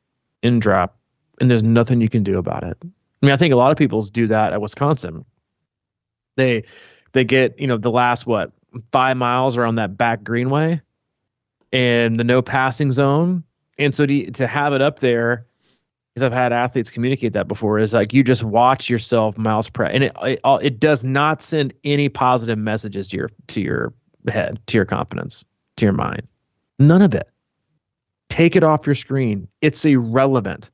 B: and drop. And there's nothing you can do about it. I mean, I think a lot of people do that at Wisconsin. They get, the last, 5 miles around that back greenway and the no passing zone. And so to have it up there, because I've had athletes communicate that before, is like you just watch yourself miles per, and it does not send any positive messages to your head, to your confidence, to your mind. None of it. Take it off your screen. It's irrelevant.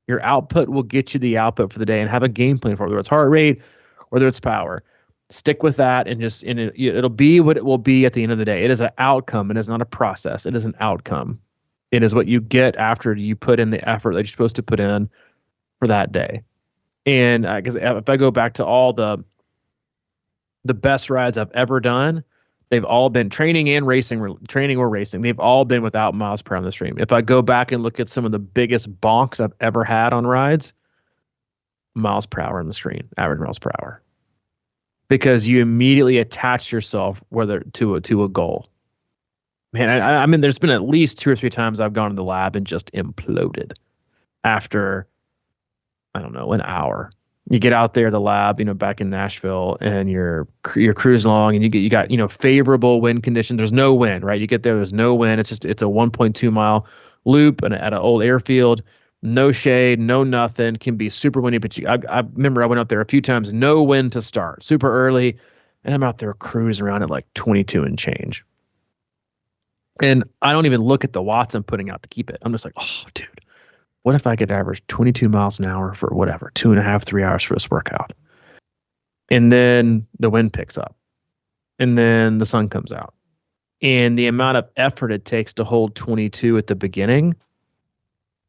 B: Your output will get you the output for the day, and have a game plan for it, whether it's heart rate, whether it's power. Stick with that, and it'll be what it will be at the end of the day. It is an outcome. It is not a process. It is an outcome. It is what you get after you put in the effort that you're supposed to put in for that day. And because if I go back to all the best rides I've ever done, they've all been training or racing. They've all been without miles per hour on the stream. If I go back and look at some of the biggest bonks I've ever had on rides, miles per hour on the screen, average miles per hour, because you immediately attach yourself to a goal. Man, I mean, there's been at least 2 or 3 times I've gone to the lab and just imploded after, I don't know, an hour. You get out there, the lab, back in Nashville, and you're cruising along, and you got favorable wind conditions. There's no wind, right? You get there, there's no wind. It's a 1.2 mile loop at an old airfield, no shade, no nothing. Can be super windy, but I remember I went out there a few times, no wind to start, super early, and I'm out there cruising around at like 22 and change. And I don't even look at the watts I'm putting out to keep it. I'm just like, oh, dude, what if I could average 22 miles an hour for whatever, 2.5, 3 hours for this workout? And then the wind picks up. And then the sun comes out. And the amount of effort it takes to hold 22 at the beginning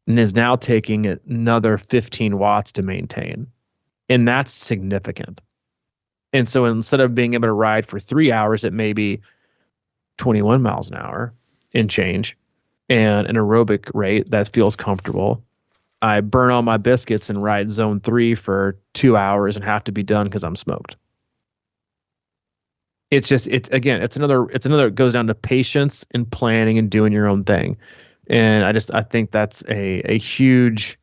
B: and is now taking another 15 watts to maintain. And that's significant. And so instead of being able to ride for 3 hours at maybe 21 miles an hour and change and an aerobic rate that feels comfortable, I burn all my biscuits and ride zone 3 for 2 hours and have to be done because I'm smoked. It's another, it goes down to patience and planning and doing your own thing. And I think that's a huge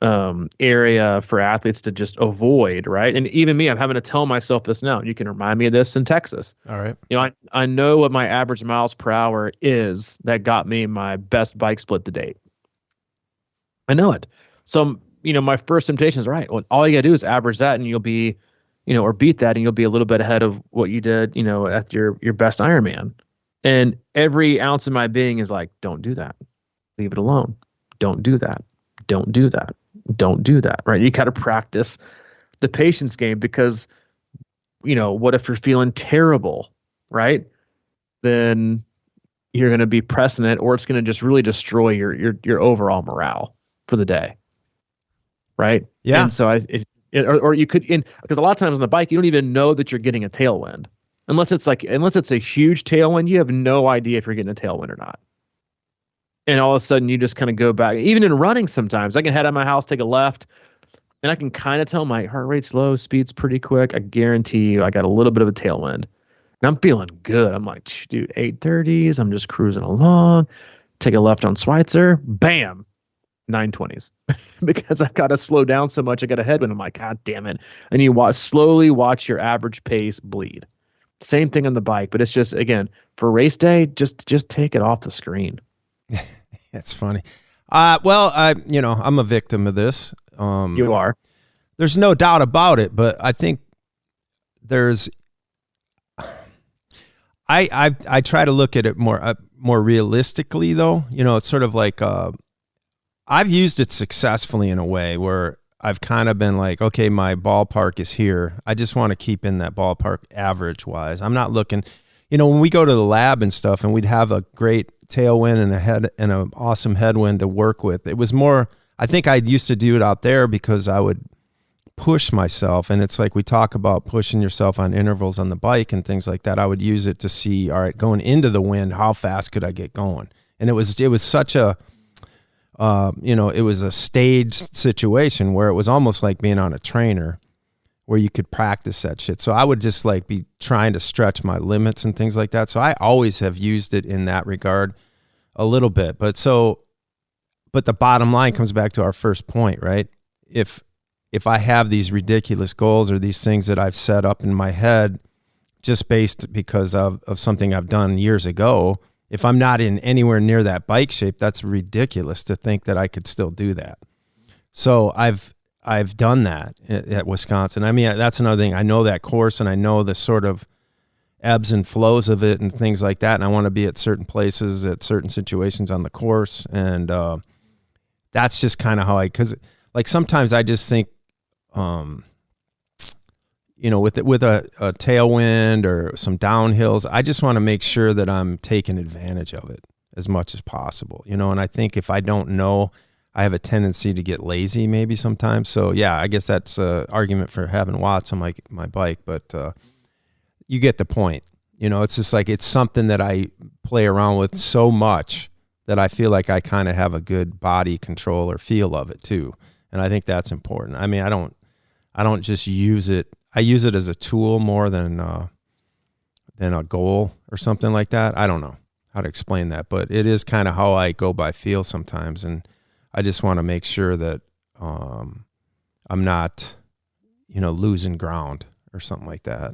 B: area for athletes to just avoid, right? And even me, I'm having to tell myself this now. You can remind me of this in Texas.
A: All right.
B: I know what my average miles per hour is that got me my best bike split to date. I know it. So, my first temptation is, right, well, all you gotta do is average that and you'll be, or beat that and you'll be a little bit ahead of what you did, at your best Ironman. And every ounce of my being is like, don't do that. Leave it alone. Don't do that. Don't do that. Don't do that. Right. You got to practice the patience game because, what if you're feeling terrible, right? Then you're going to be pressing it, or it's going to just really destroy your overall morale for the day. Right.
A: Yeah.
B: And so or you could, because a lot of times on the bike, you don't even know that you're getting a tailwind unless it's a huge tailwind. You have no idea if you're getting a tailwind or not. And all of a sudden you just kind of go back. Even in running sometimes, I can head out of my house, take a left, and I can kind of tell my heart rate's low, speed's pretty quick. I guarantee you I got a little bit of a tailwind. And I'm feeling good. I'm like, dude, 830s. I'm just cruising along. Take a left on Schweitzer. Bam. 920s. Because I've got to slow down so much. I got a headwind. I'm like, God damn it. And you slowly watch your average pace bleed. Same thing on the bike. But it's just, again, for race day, just take it off the screen.
A: It's funny. I'm a victim of this.
B: You are.
A: There's no doubt about it, but I think I try to look at it more realistically, though. It's sort of like I've used it successfully in a way where I've kind of been like, okay, my ballpark is here. I just want to keep in that ballpark average wise. I'm not looking, when we go to the lab and stuff, and we'd have a great tailwind and an awesome headwind to work with. It was more, I think I used to do it out there because I would push myself. And it's like we talk about pushing yourself on intervals on the bike and things like that. I would use it to see, all right, going into the wind, how fast could I get going? And it was such a, it was a staged situation where it was almost like being on a trainer, where you could practice that shit. So I would just like be trying to stretch my limits and things like that. So I always have used it in that regard a little bit. But the bottom line comes back to our first point, right? If I have these ridiculous goals or these things that I've set up in my head just based because of something I've done years ago, if I'm not in anywhere near that bike shape, that's ridiculous to think that I could still do that. So I've done that at Wisconsin. I mean, that's another thing. I know that course and I know the sort of ebbs and flows of it and things like that. And I want to be at certain places, at certain situations on the course. And that's just kind of how because like sometimes I just think, you know, with a tailwind or some downhills, I just want to make sure that I'm taking advantage of it as much as possible, you know. And I think if I don't know, I have a tendency to get lazy maybe sometimes. So yeah, I guess that's an argument for having watts on my bike, but you get the point. You know, it's just like it's something that I play around with so much that I feel like I kind of have a good body control or feel of it too. And I think that's important. I mean, I don't just use it. I use it as a tool more than a goal or something like that. I don't know how to explain that, but it is kind of how I go by feel sometimes. And I just want to make sure that I'm not, you know, losing ground or something like that.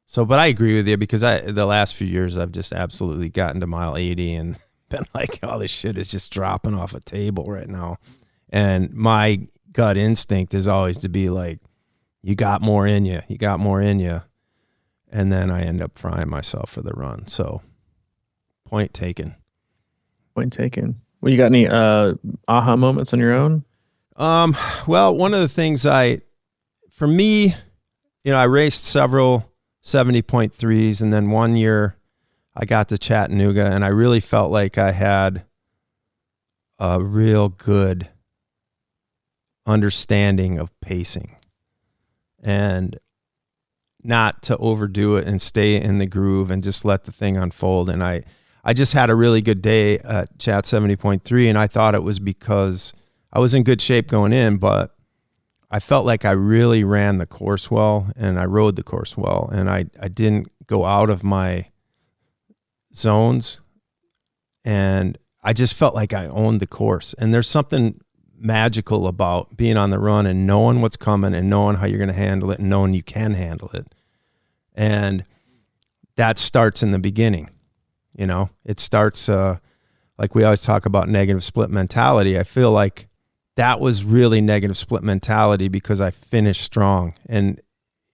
A: So, but I agree with you because the last few years I've just absolutely gotten to mile 80 and been like, oh, this shit is just dropping off a table right now. And my gut instinct is always to be like, you got more in you. You got more in you. And then I end up frying myself for the run. So point taken.
B: Point taken. Well, you got any aha moments on your own?
A: Well, one of the things for me, you know, I raced several 70.3s and then one year I got to Chattanooga and I really felt like I had a real good understanding of pacing and not to overdo it and stay in the groove and just let the thing unfold. And I just had a really good day at Chat 70.3 and I thought it was because I was in good shape going in, but I felt like I really ran the course well and I rode the course well and I didn't go out of my zones and I just felt like I owned the course. And there's something magical about being on the run and knowing what's coming and knowing how you're going to handle it and knowing you can handle it. And that starts in the beginning. You know, it starts like we always talk about negative split mentality. I feel like that was really negative split mentality because I finished strong. And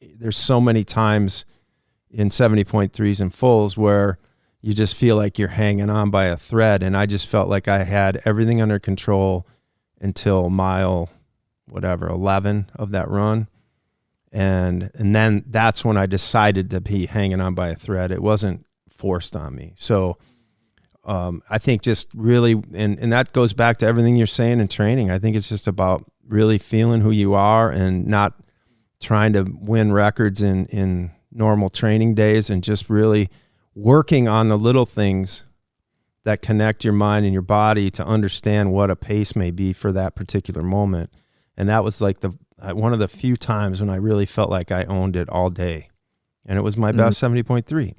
A: there's so many times in 70.3s and fulls where you just feel like you're hanging on by a thread. And I just felt like I had everything under control until mile, 11 of that run. And then that's when I decided to be hanging on by a thread. It wasn't forced on me. So I think just really, and that goes back to everything you're saying in training. I think it's just about really feeling who you are and not trying to win records in normal training days and just really working on the little things that connect your mind and your body to understand what a pace may be for that particular moment. And that was like one of the few times when I really felt like I owned it all day. And it was my best 70.3.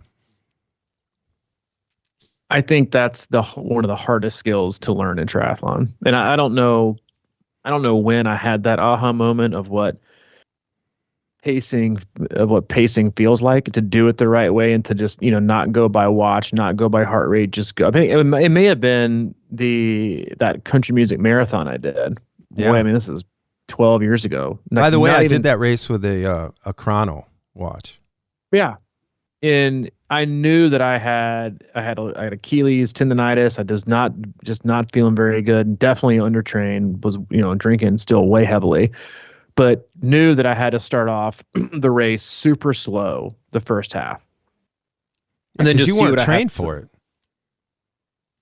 B: I think that's one of the hardest skills to learn in triathlon. And I don't know when I had that aha moment of what pacing feels like, to do it the right way and to just, you know, not go by watch, not go by heart rate, just go. I think it may have been that country music marathon I did.
A: Yeah.
B: Boy, I mean, this is 12 years ago.
A: By the way, I did that race with a chrono watch.
B: Yeah. And I knew that I had Achilles tendonitis. I was not feeling very good. Definitely undertrained. Was, you know, drinking still way heavily, but knew that I had to start off the race super slow the first half, and then just
A: you weren't trained for it.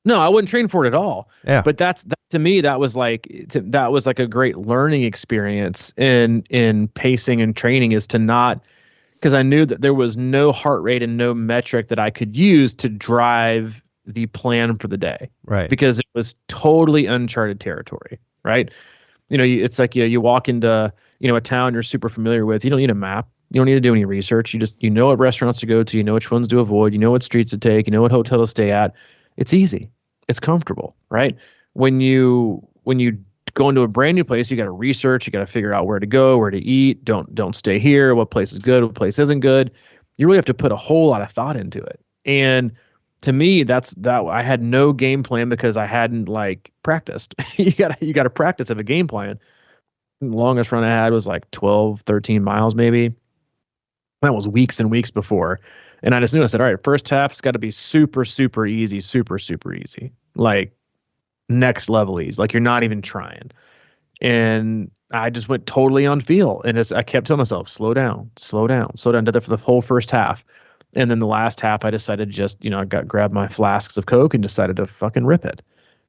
B: No, I wasn't trained for it at all.
A: Yeah,
B: but to me that was like a great learning experience in pacing and training, is to not. Because I knew that there was no heart rate and no metric that I could use to drive the plan for the day.
A: Right.
B: Because it was totally uncharted territory. Right. You know, it's like, you know, you walk into a town you're super familiar with. You don't need a map. You don't need to do any research. You know what restaurants to go to. You know which ones to avoid. You know what streets to take. You know what hotel to stay at. It's easy. It's comfortable, right? When you go into a brand new place, you got to research. You got to figure out where to go, where to eat. Don't stay here. What place is good? What place isn't good? You really have to put a whole lot of thought into it. And to me, that I had no game plan because I hadn't like practiced. You gotta practice of a game plan. The longest run I had was like 12, 13 miles maybe. That was weeks and weeks before. And I just knew, I said, all right, first half's got to be super, super easy, super, super easy. Like next level easy. Like you're not even trying. And I just went totally on feel. And I kept telling myself, slow down, slow down, slow down. Did that for the whole first half. And then the last half, I decided to just, grabbed my flasks of Coke and decided to fucking rip it.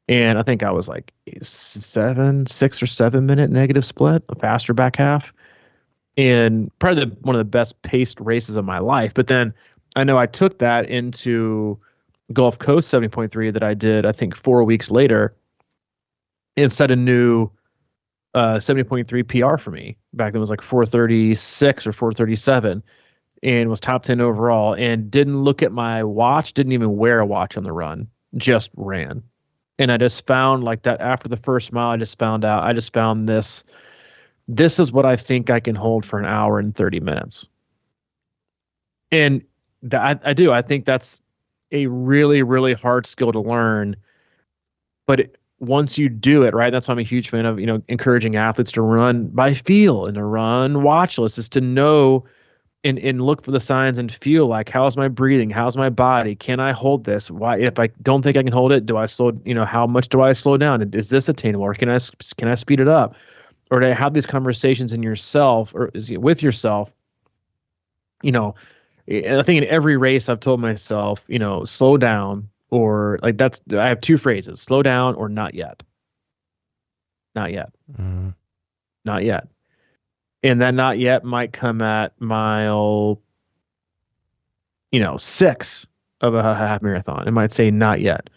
B: And I think I was like 6 or 7 minute negative split, a faster back half. And probably one of the best paced races of my life. But then I know I took that into Gulf Coast 70.3 that I did, I think 4 weeks later, and set a new 70.3 PR for me. Back then it was like 436 or 437 and was top 10 overall, and didn't look at my watch, didn't even wear a watch on the run, just ran. And I just found like that after the first mile, I just found this is what I think I can hold for an hour and 30 minutes. And I think that's a really, really hard skill to learn. But once you do it, right, that's why I'm a huge fan of, encouraging athletes to run by feel and to run watch lists, is to know and look for the signs and feel like, how's my breathing? How's my body? Can I hold this? Why, if I don't think I can hold it, do I slow, how much do I slow down? Is this attainable? Or can I speed it up? Or to have these conversations in yourself or with yourself, I think in every race I've told myself, slow down, or like I have two phrases: slow down or not yet. Not yet. Mm-hmm. Not yet. And that not yet might come at mile, 6 of a half marathon. It might say not yet.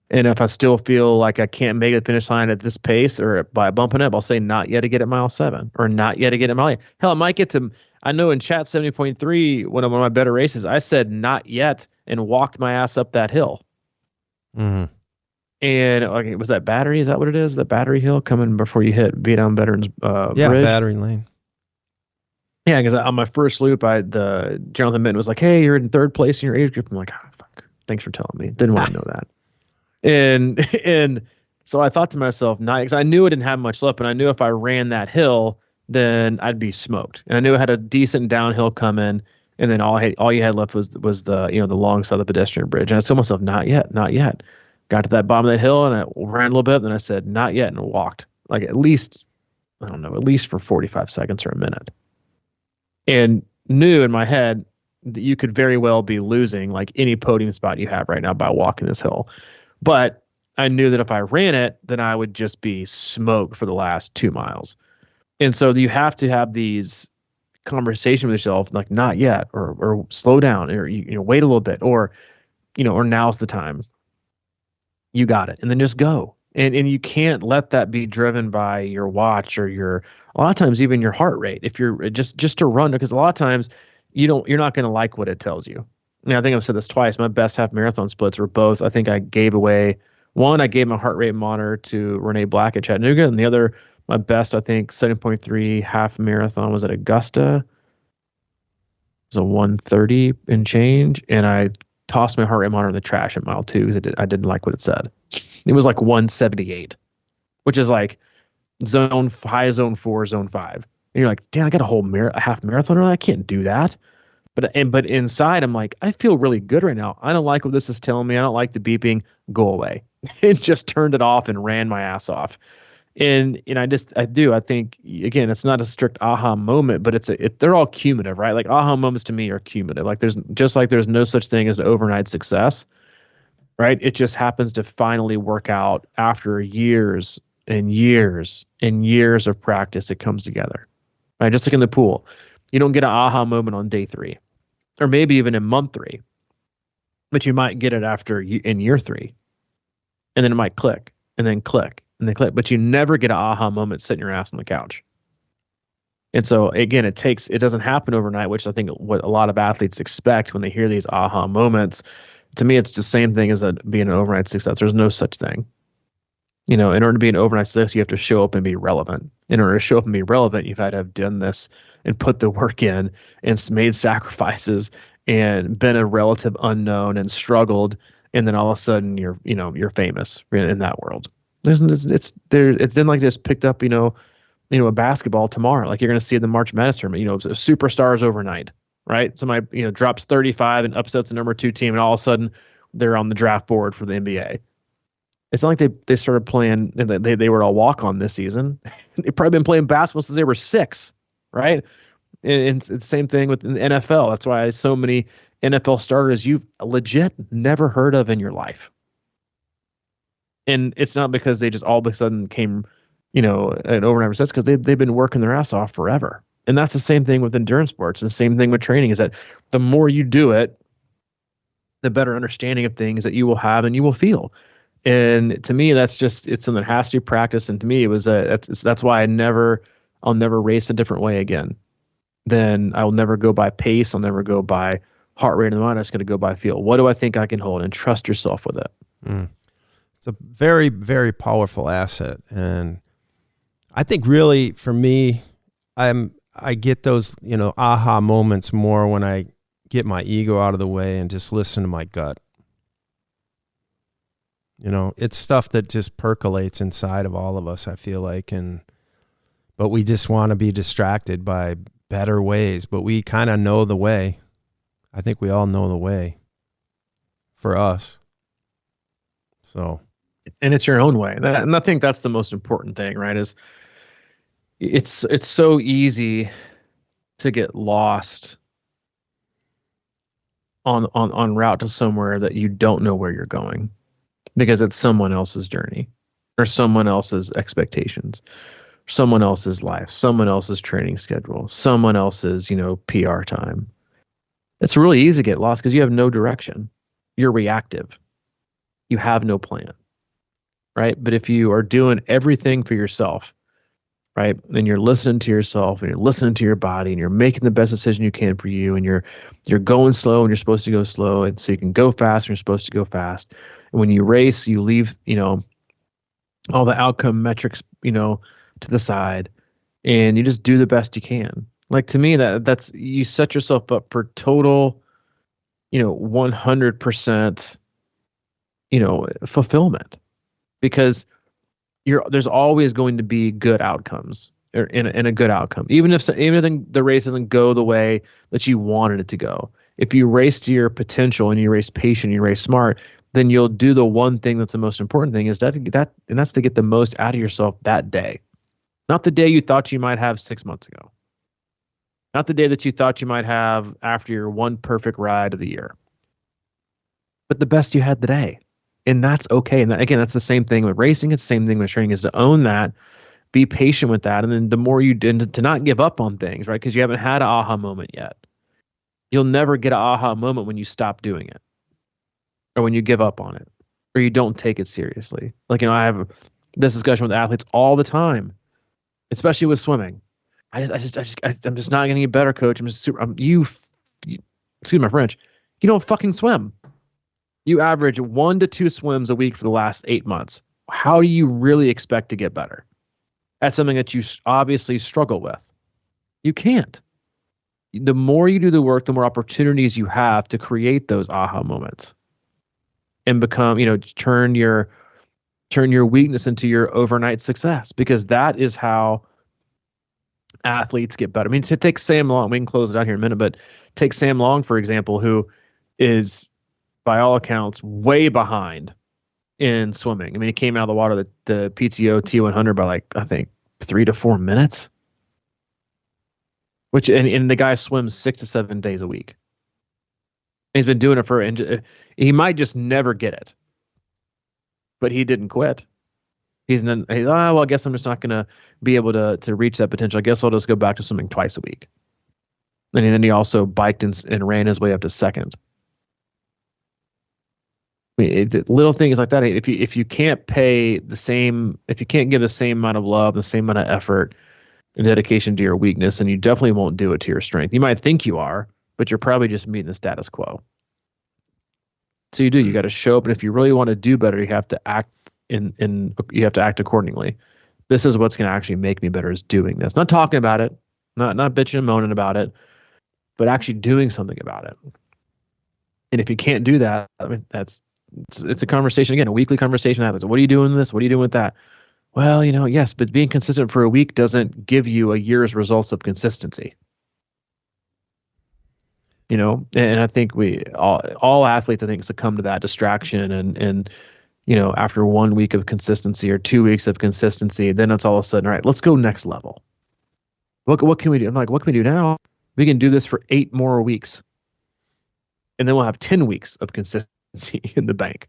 B: And if I still feel like I can't make the finish line at this pace or by bumping up, I'll say not yet to get at mile 7 or not yet to get at mile 8. Hell, I might get to, I know in chat 70.3, one of my better races, I said not yet and walked my ass up that hill. Mm-hmm. And okay, was that Battery? Is that what it is? The Battery Hill coming before you hit Vietnam Veterans Bridge?
A: Battery Lane.
B: Yeah, because on my first loop, the Jonathan Minton was like, "Hey, you're in third place in your age group." I'm like, fuck. Thanks for telling me. Didn't want to know that. And so I thought to myself, because I knew I didn't have much left, and I knew if I ran that hill, then I'd be smoked. And I knew I had a decent downhill coming, and then all you had left was the the long side of the pedestrian bridge. And I told myself, not yet, not yet. Got to that bottom of that hill, and I ran a little bit, and then I said, not yet, and walked like at least for 45 seconds or a minute. And knew in my head that you could very well be losing like any podium spot you have right now by walking this hill. But I knew that if I ran it, then I would just be smoked for the last 2 miles. And so you have to have these conversations with yourself, like not yet, or slow down, or wait a little bit, or or now's the time. You got it. And then just go. And you can't let that be driven by your watch or a lot of times even your heart rate. If you're just to run, because a lot of times you're not going to like what it tells you. And I think I've said this twice. My best half marathon splits were both. I think I gave away one. I gave my heart rate monitor to Renee Black at Chattanooga, and the other, my best, I think 7.3 half marathon was at Augusta. It was a 1:30 and change, and I tossed my heart rate monitor in the trash at mile 2 because I didn't like what it said. It was like 1:78, which is like zone 4, zone 5. And you're like, damn, I got a half marathon early. I can't do that. But inside, I'm like, I feel really good right now. I don't like what this is telling me. I don't like the beeping. Go away. It just turned it off and ran my ass off. And I think, again, it's not a strict aha moment, but they're all cumulative, right? Like aha moments to me are cumulative. Like there's no such thing as an overnight success, right? It just happens to finally work out after years and years and years of practice. It comes together, right? Just like in the pool, you don't get an aha moment on day 3, or maybe even in month 3, but you might get it in year 3, and then it might click, and then click, and then click. But you never get an aha moment sitting your ass on the couch. And so again, it doesn't happen overnight, which I think what a lot of athletes expect when they hear these aha moments. To me, it's the same thing as being an overnight success. There's no such thing. In order to be an overnight success, you have to show up and be relevant. In order to show up and be relevant, you've had to have done this and put the work in and made sacrifices and been a relative unknown and struggled. And then all of a sudden you're famous in that world. It's then like just picked up, a basketball tomorrow. Like you're going to see in the March Madness tournament, superstars overnight, right? Somebody, drops 35 and upsets the number 2 team, and all of a sudden they're on the draft board for the NBA. It's not like they started playing, and they were all walk on this season. They've probably been playing basketball since they were 6, right? And it's the same thing with the NFL. That's why so many NFL starters you've legit never heard of in your life. And it's not because they just all of a sudden came, an overnight success, because they've been working their ass off forever. And that's the same thing with endurance sports. The same thing with training is that the more you do it, the better understanding of things that you will have and you will feel. And to me, it's something that has to be practiced. And to me, that's why I'll never race a different way again. Then I will never go by pace. I'll never go by heart rate in the mind. I'm just going to go by feel. What do I think I can hold? And trust yourself with it.
A: It's a very, very powerful asset. And I think really for me, I get those, aha moments more when I get my ego out of the way and just listen to my gut. It's stuff that just percolates inside of all of us, I feel like. But we just want to be distracted by better ways, but we kind of know the way. I think we all know the way for us. So.
B: And it's your own way. And I think that's the most important thing, right? Is it's so easy to get lost on route to somewhere that you don't know where you're going, because it's someone else's journey or someone else's expectations, someone else's life, someone else's training schedule, someone else's, PR time. It's really easy to get lost because you have no direction. You're reactive. You have no plan, right? But if you are doing everything for yourself, right, and you're listening to yourself and you're listening to your body and you're making the best decision you can for you, and you're going slow and you're supposed to go slow, and so you can go fast and you're supposed to go fast. And when you race, you leave, all the outcome metrics, to the side, and you just do the best you can. Like, to me, that's you set yourself up for total, 100%, fulfillment, because there's always going to be good outcomes or in a good outcome, even if the race doesn't go the way that you wanted it to go. If you race to your potential and you race patient, and you race smart, then you'll do the one thing that's the most important thing, is that's to get the most out of yourself that day. Not the day you thought you might have 6 months ago. Not the day that you thought you might have after your one perfect ride of the year. But the best you had today. And that's okay. And again, that's the same thing with racing. It's the same thing with training, is to own that, be patient with that. And then the more you do, to not give up on things, right? Because you haven't had an aha moment yet. You'll never get an aha moment when you stop doing it, or when you give up on it, or you don't take it seriously. Like, I have this discussion with athletes all the time, especially with swimming. I'm just not getting any better, coach. Excuse my French. You don't fucking swim. You average 1 to 2 swims a week for the last 8 months. How do you really expect to get better? That's something that you obviously struggle with. You can't. The more you do the work, the more opportunities you have to create those aha moments and become, turn your weakness into your overnight success, because that is how athletes get better. I mean, to take Sam Long, we can close it out here in a minute, but take Sam Long, for example, who is, by all accounts, way behind in swimming. I mean, he came out of the water, the PTO T100 by I think 3 to 4 minutes, and the guy swims 6 to 7 days a week. He's been doing it he might just never get it, but he didn't quit. I guess I'm just not going to be able to reach that potential. I guess I'll just go back to swimming twice a week. And then he also biked and ran his way up to second. I mean, little things like that. If you can't give the same amount of love, the same amount of effort and dedication to your weakness, and you definitely won't do it to your strength. You might think you are, but you're probably just meeting the status quo. So you got to show up, and if you really want to do better, you have to act you have to act accordingly. This is what's going to actually make me better, is doing this. Not talking about it, not bitching and moaning about it, but actually doing something about it. And if you can't do that, I mean, it's a conversation, again, a weekly conversation. What are you doing with this? What are you doing with that? Well, yes, but being consistent for a week doesn't give you a year's results of consistency. And I think all athletes, I think, succumb to that distraction, and after 1 week of consistency or 2 weeks of consistency, then it's all of a sudden, all right, let's go next level. What can we do? I'm like, what can we do now? We can do this for 8 more weeks, and then we'll have 10 weeks of consistency in the bank.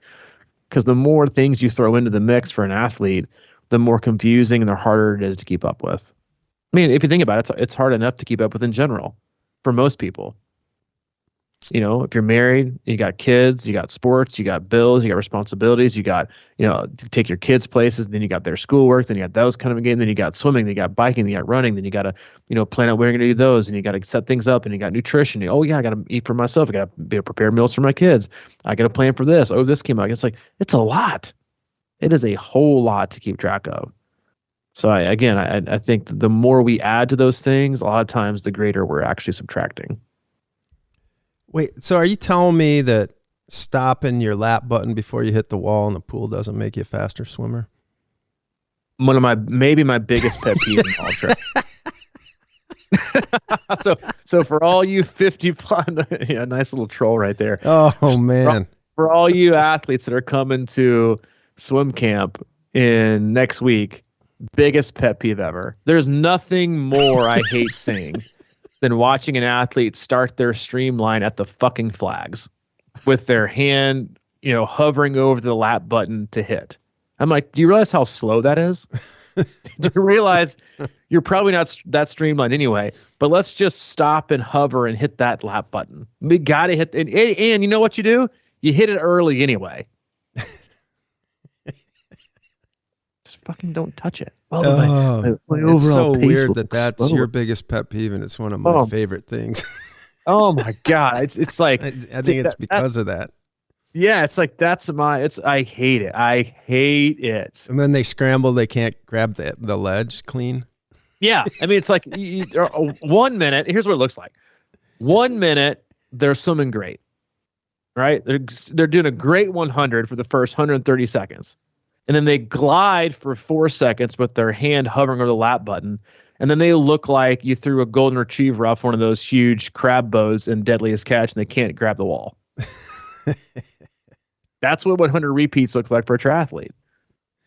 B: Because the more things you throw into the mix for an athlete, the more confusing and the harder it is to keep up with. I mean, if you think about it, it's hard enough to keep up with in general for most people. If you're married, you got kids, you got sports, you got bills, you got responsibilities, you got, to take your kids places, then you got their schoolwork, then you got those kind of again, then you got swimming, then you got biking, then you got running, then you got to, plan out where you're going to do those, and you got to set things up, and you got nutrition. I got to eat for myself. I got to prepare meals for my kids. I got to plan for this. Oh, this came out. It's like, it's a lot. It is a whole lot to keep track of. So I think the more we add to those things, a lot of times the greater we're actually subtracting.
A: Wait, so are you telling me that stopping your lap button before you hit the wall in the pool doesn't make you a faster swimmer?
B: Maybe my biggest pet peeve in ultra. So for all you 50 plus, yeah, nice little troll right there.
A: Oh man.
B: For all you athletes that are coming to swim camp in next week, biggest pet peeve ever. There's nothing more I hate seeing than watching an athlete start their streamline at the fucking flags with their hand, hovering over the lap button to hit. I'm like, do you realize how slow that is? Do you realize you're probably not that streamlined anyway, but let's just stop and hover and hit that lap button. We got to hit, and you know what you do? You hit it early anyway. Fucking don't touch it. Well, my
A: it's so
B: pace
A: weird that's
B: slower.
A: your biggest pet peeve, and it's one of my favorite things.
B: Oh my God. It's like,
A: I think it's because of that.
B: Yeah. It's like, I hate it. I hate it.
A: And then they scramble. They can't grab the ledge clean.
B: Yeah. I mean, it's like 1 minute. Here's what it looks like. 1 minute, they're swimming great, right? They're doing a great 100 for the first 130 seconds. And then they glide for 4 seconds with their hand hovering over the lap button. And then they look like you threw a golden retriever off one of those huge crab bows in Deadliest Catch, and they can't grab the wall. That's what 100 repeats look like for a triathlete.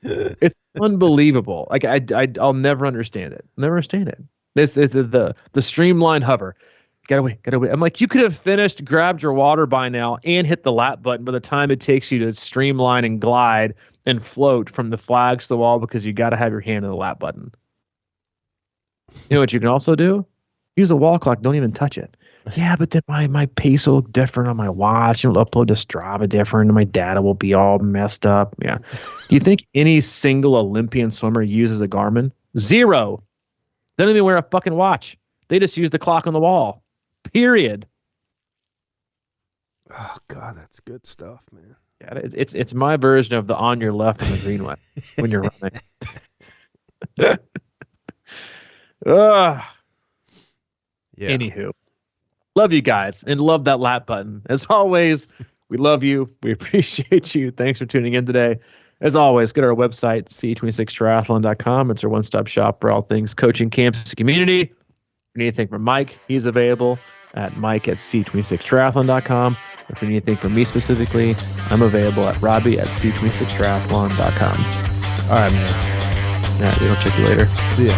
B: It's unbelievable. Like I'll never understand it. Never understand it. This is the streamline hover. Gotta wait. I'm like, you could have finished, grabbed your water by now, and hit the lap button by the time it takes you to streamline and glide and float from the flags to the wall, because you got to have your hand on the lap button. You know what you can also do? Use a wall clock. Don't even touch it. Yeah, but then my pace will look different on my watch. It'll upload to Strava different, and my data will be all messed up. Yeah. Do you think any single Olympian swimmer uses a Garmin? Zero. They don't even wear a fucking watch. They just use the clock on the wall. Period.
A: Oh God, that's good stuff, man.
B: Yeah, it's my version of the on your left on the green one when you're running. Yeah. Anywho, love you guys and love that lap button. As always, we love you. We appreciate you. Thanks for tuning in today. As always, go to our website, c26triathlon.com. It's our one-stop shop for all things coaching, camps, and community. If you need anything from Mike, he's available at mike@c26triathlon.com. If you need anything from me specifically, I'm available at robbie@c26triathlon.com.
A: All right, man.
B: Yeah, we'll check you later.
A: See ya.